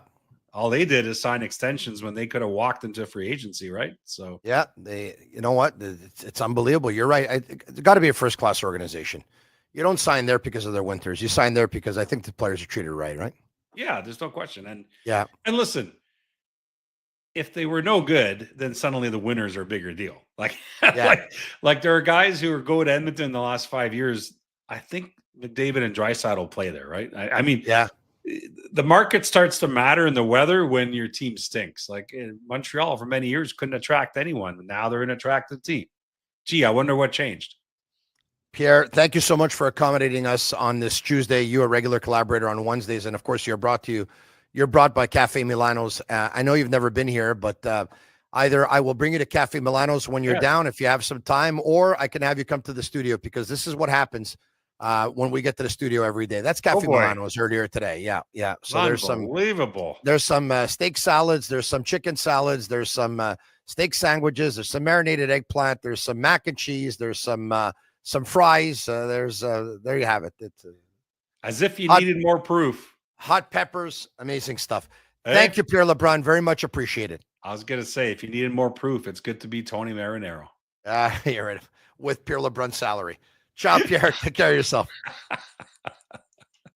All they did is sign extensions when they could have walked into free agency, right? So yeah, you know what? It's unbelievable. You're right. It's got to be a first-class organization. You don't sign there because of their winters. You sign there because I think the players are treated right? Yeah, there's no question. And and listen, if they were no good, then suddenly the winners are a bigger deal. Like there are guys who are go to Edmonton in the last 5 years. I think McDavid and Draisaitl will play there, right? I mean, the market starts to matter in the weather when your team stinks. Like in Montreal for many years couldn't attract anyone. Now they're an attractive team. Gee, I wonder what changed. Pierre, thank you so much for accommodating us on this Tuesday. You're a regular collaborator on Wednesdays, and of course, you're brought by Cafe Milano's. I know you've never been here, but either I will bring you to Cafe Milano's when you're down if you have some time, or I can have you come to the studio, because this is what happens when we get to the studio every day. That's Cafe Milano's earlier today. Yeah. So there's some steak salads, there's some chicken salads, there's some steak sandwiches, there's some marinated eggplant, there's some mac and cheese, there's some fries. There you have it. It's as if you needed more proof. Hot peppers, amazing stuff. Thank you, Pierre LeBrun. Very much appreciated. I was going to say, if you needed more proof, it's good to be Tony Marinaro. You're right. With Pierre LeBrun's salary. Ciao, Pierre. Take care of yourself.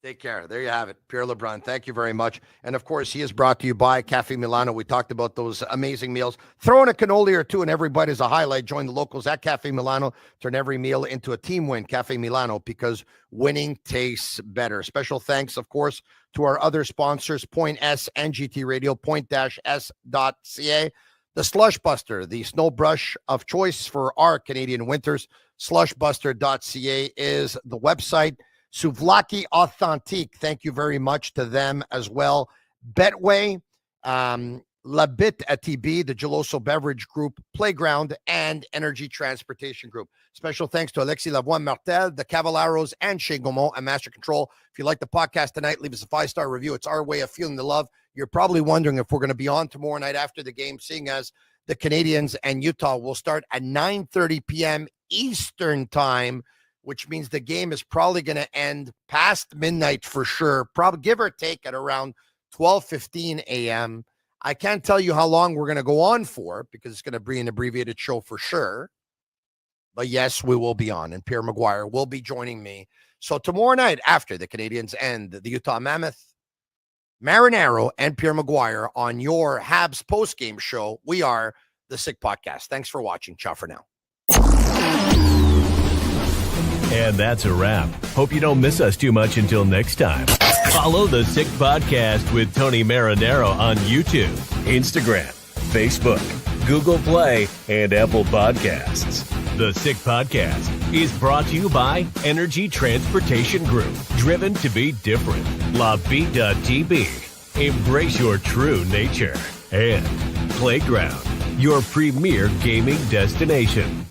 Take care. There you have it. Pierre LeBrun. Thank you very much. And of course, he is brought to you by Cafe Milano. We talked about those amazing meals. Throw in a cannoli or two and every bite is a highlight. Join the locals at Cafe Milano. Turn every meal into a team win. Cafe Milano, because winning tastes better. Special thanks, of course, to our other sponsors, Point S and GT Radio, point-s.ca. The Slush Buster, the snow brush of choice for our Canadian winters. Slushbuster.ca is the website. Souvlaki Authentique, thank you very much to them as well. Betway, Bittt at Tibi, the Geloso Beverage Group, Playground, and Energy Transportation Group. Special thanks to Alexis Lavoie-Martel, the Cavaleros, and Shea Gaumont at Master Control. If you like the podcast tonight, leave us a 5-star review. It's our way of feeling the love. You're probably wondering if we're going to be on tomorrow night after the game, seeing as the Canadiens and Utah will start at 9:30 p.m. Eastern time, which means the game is probably going to end past midnight for sure, probably give or take at around 12:15 a.m. I can't tell you how long we're going to go on for, because it's going to be an abbreviated show for sure. But yes, we will be on, and Pierre Maguire will be joining me. So tomorrow night, after the Canadiens and the Utah Mammoth, Marinaro and Pierre Maguire on your Habs post-game show. We are the Sick Podcast. Thanks for watching. Ciao for now. And that's a wrap. Hope you don't miss us too much until next time. Follow the Sick Podcast with Tony Marinaro on YouTube, Instagram, Facebook, Google Play, and Apple Podcasts. The Sick Podcast is brought to you by Energy Transportation Group, driven to be different. LaBie.tb, embrace your true nature. And Playground, your premier gaming destination.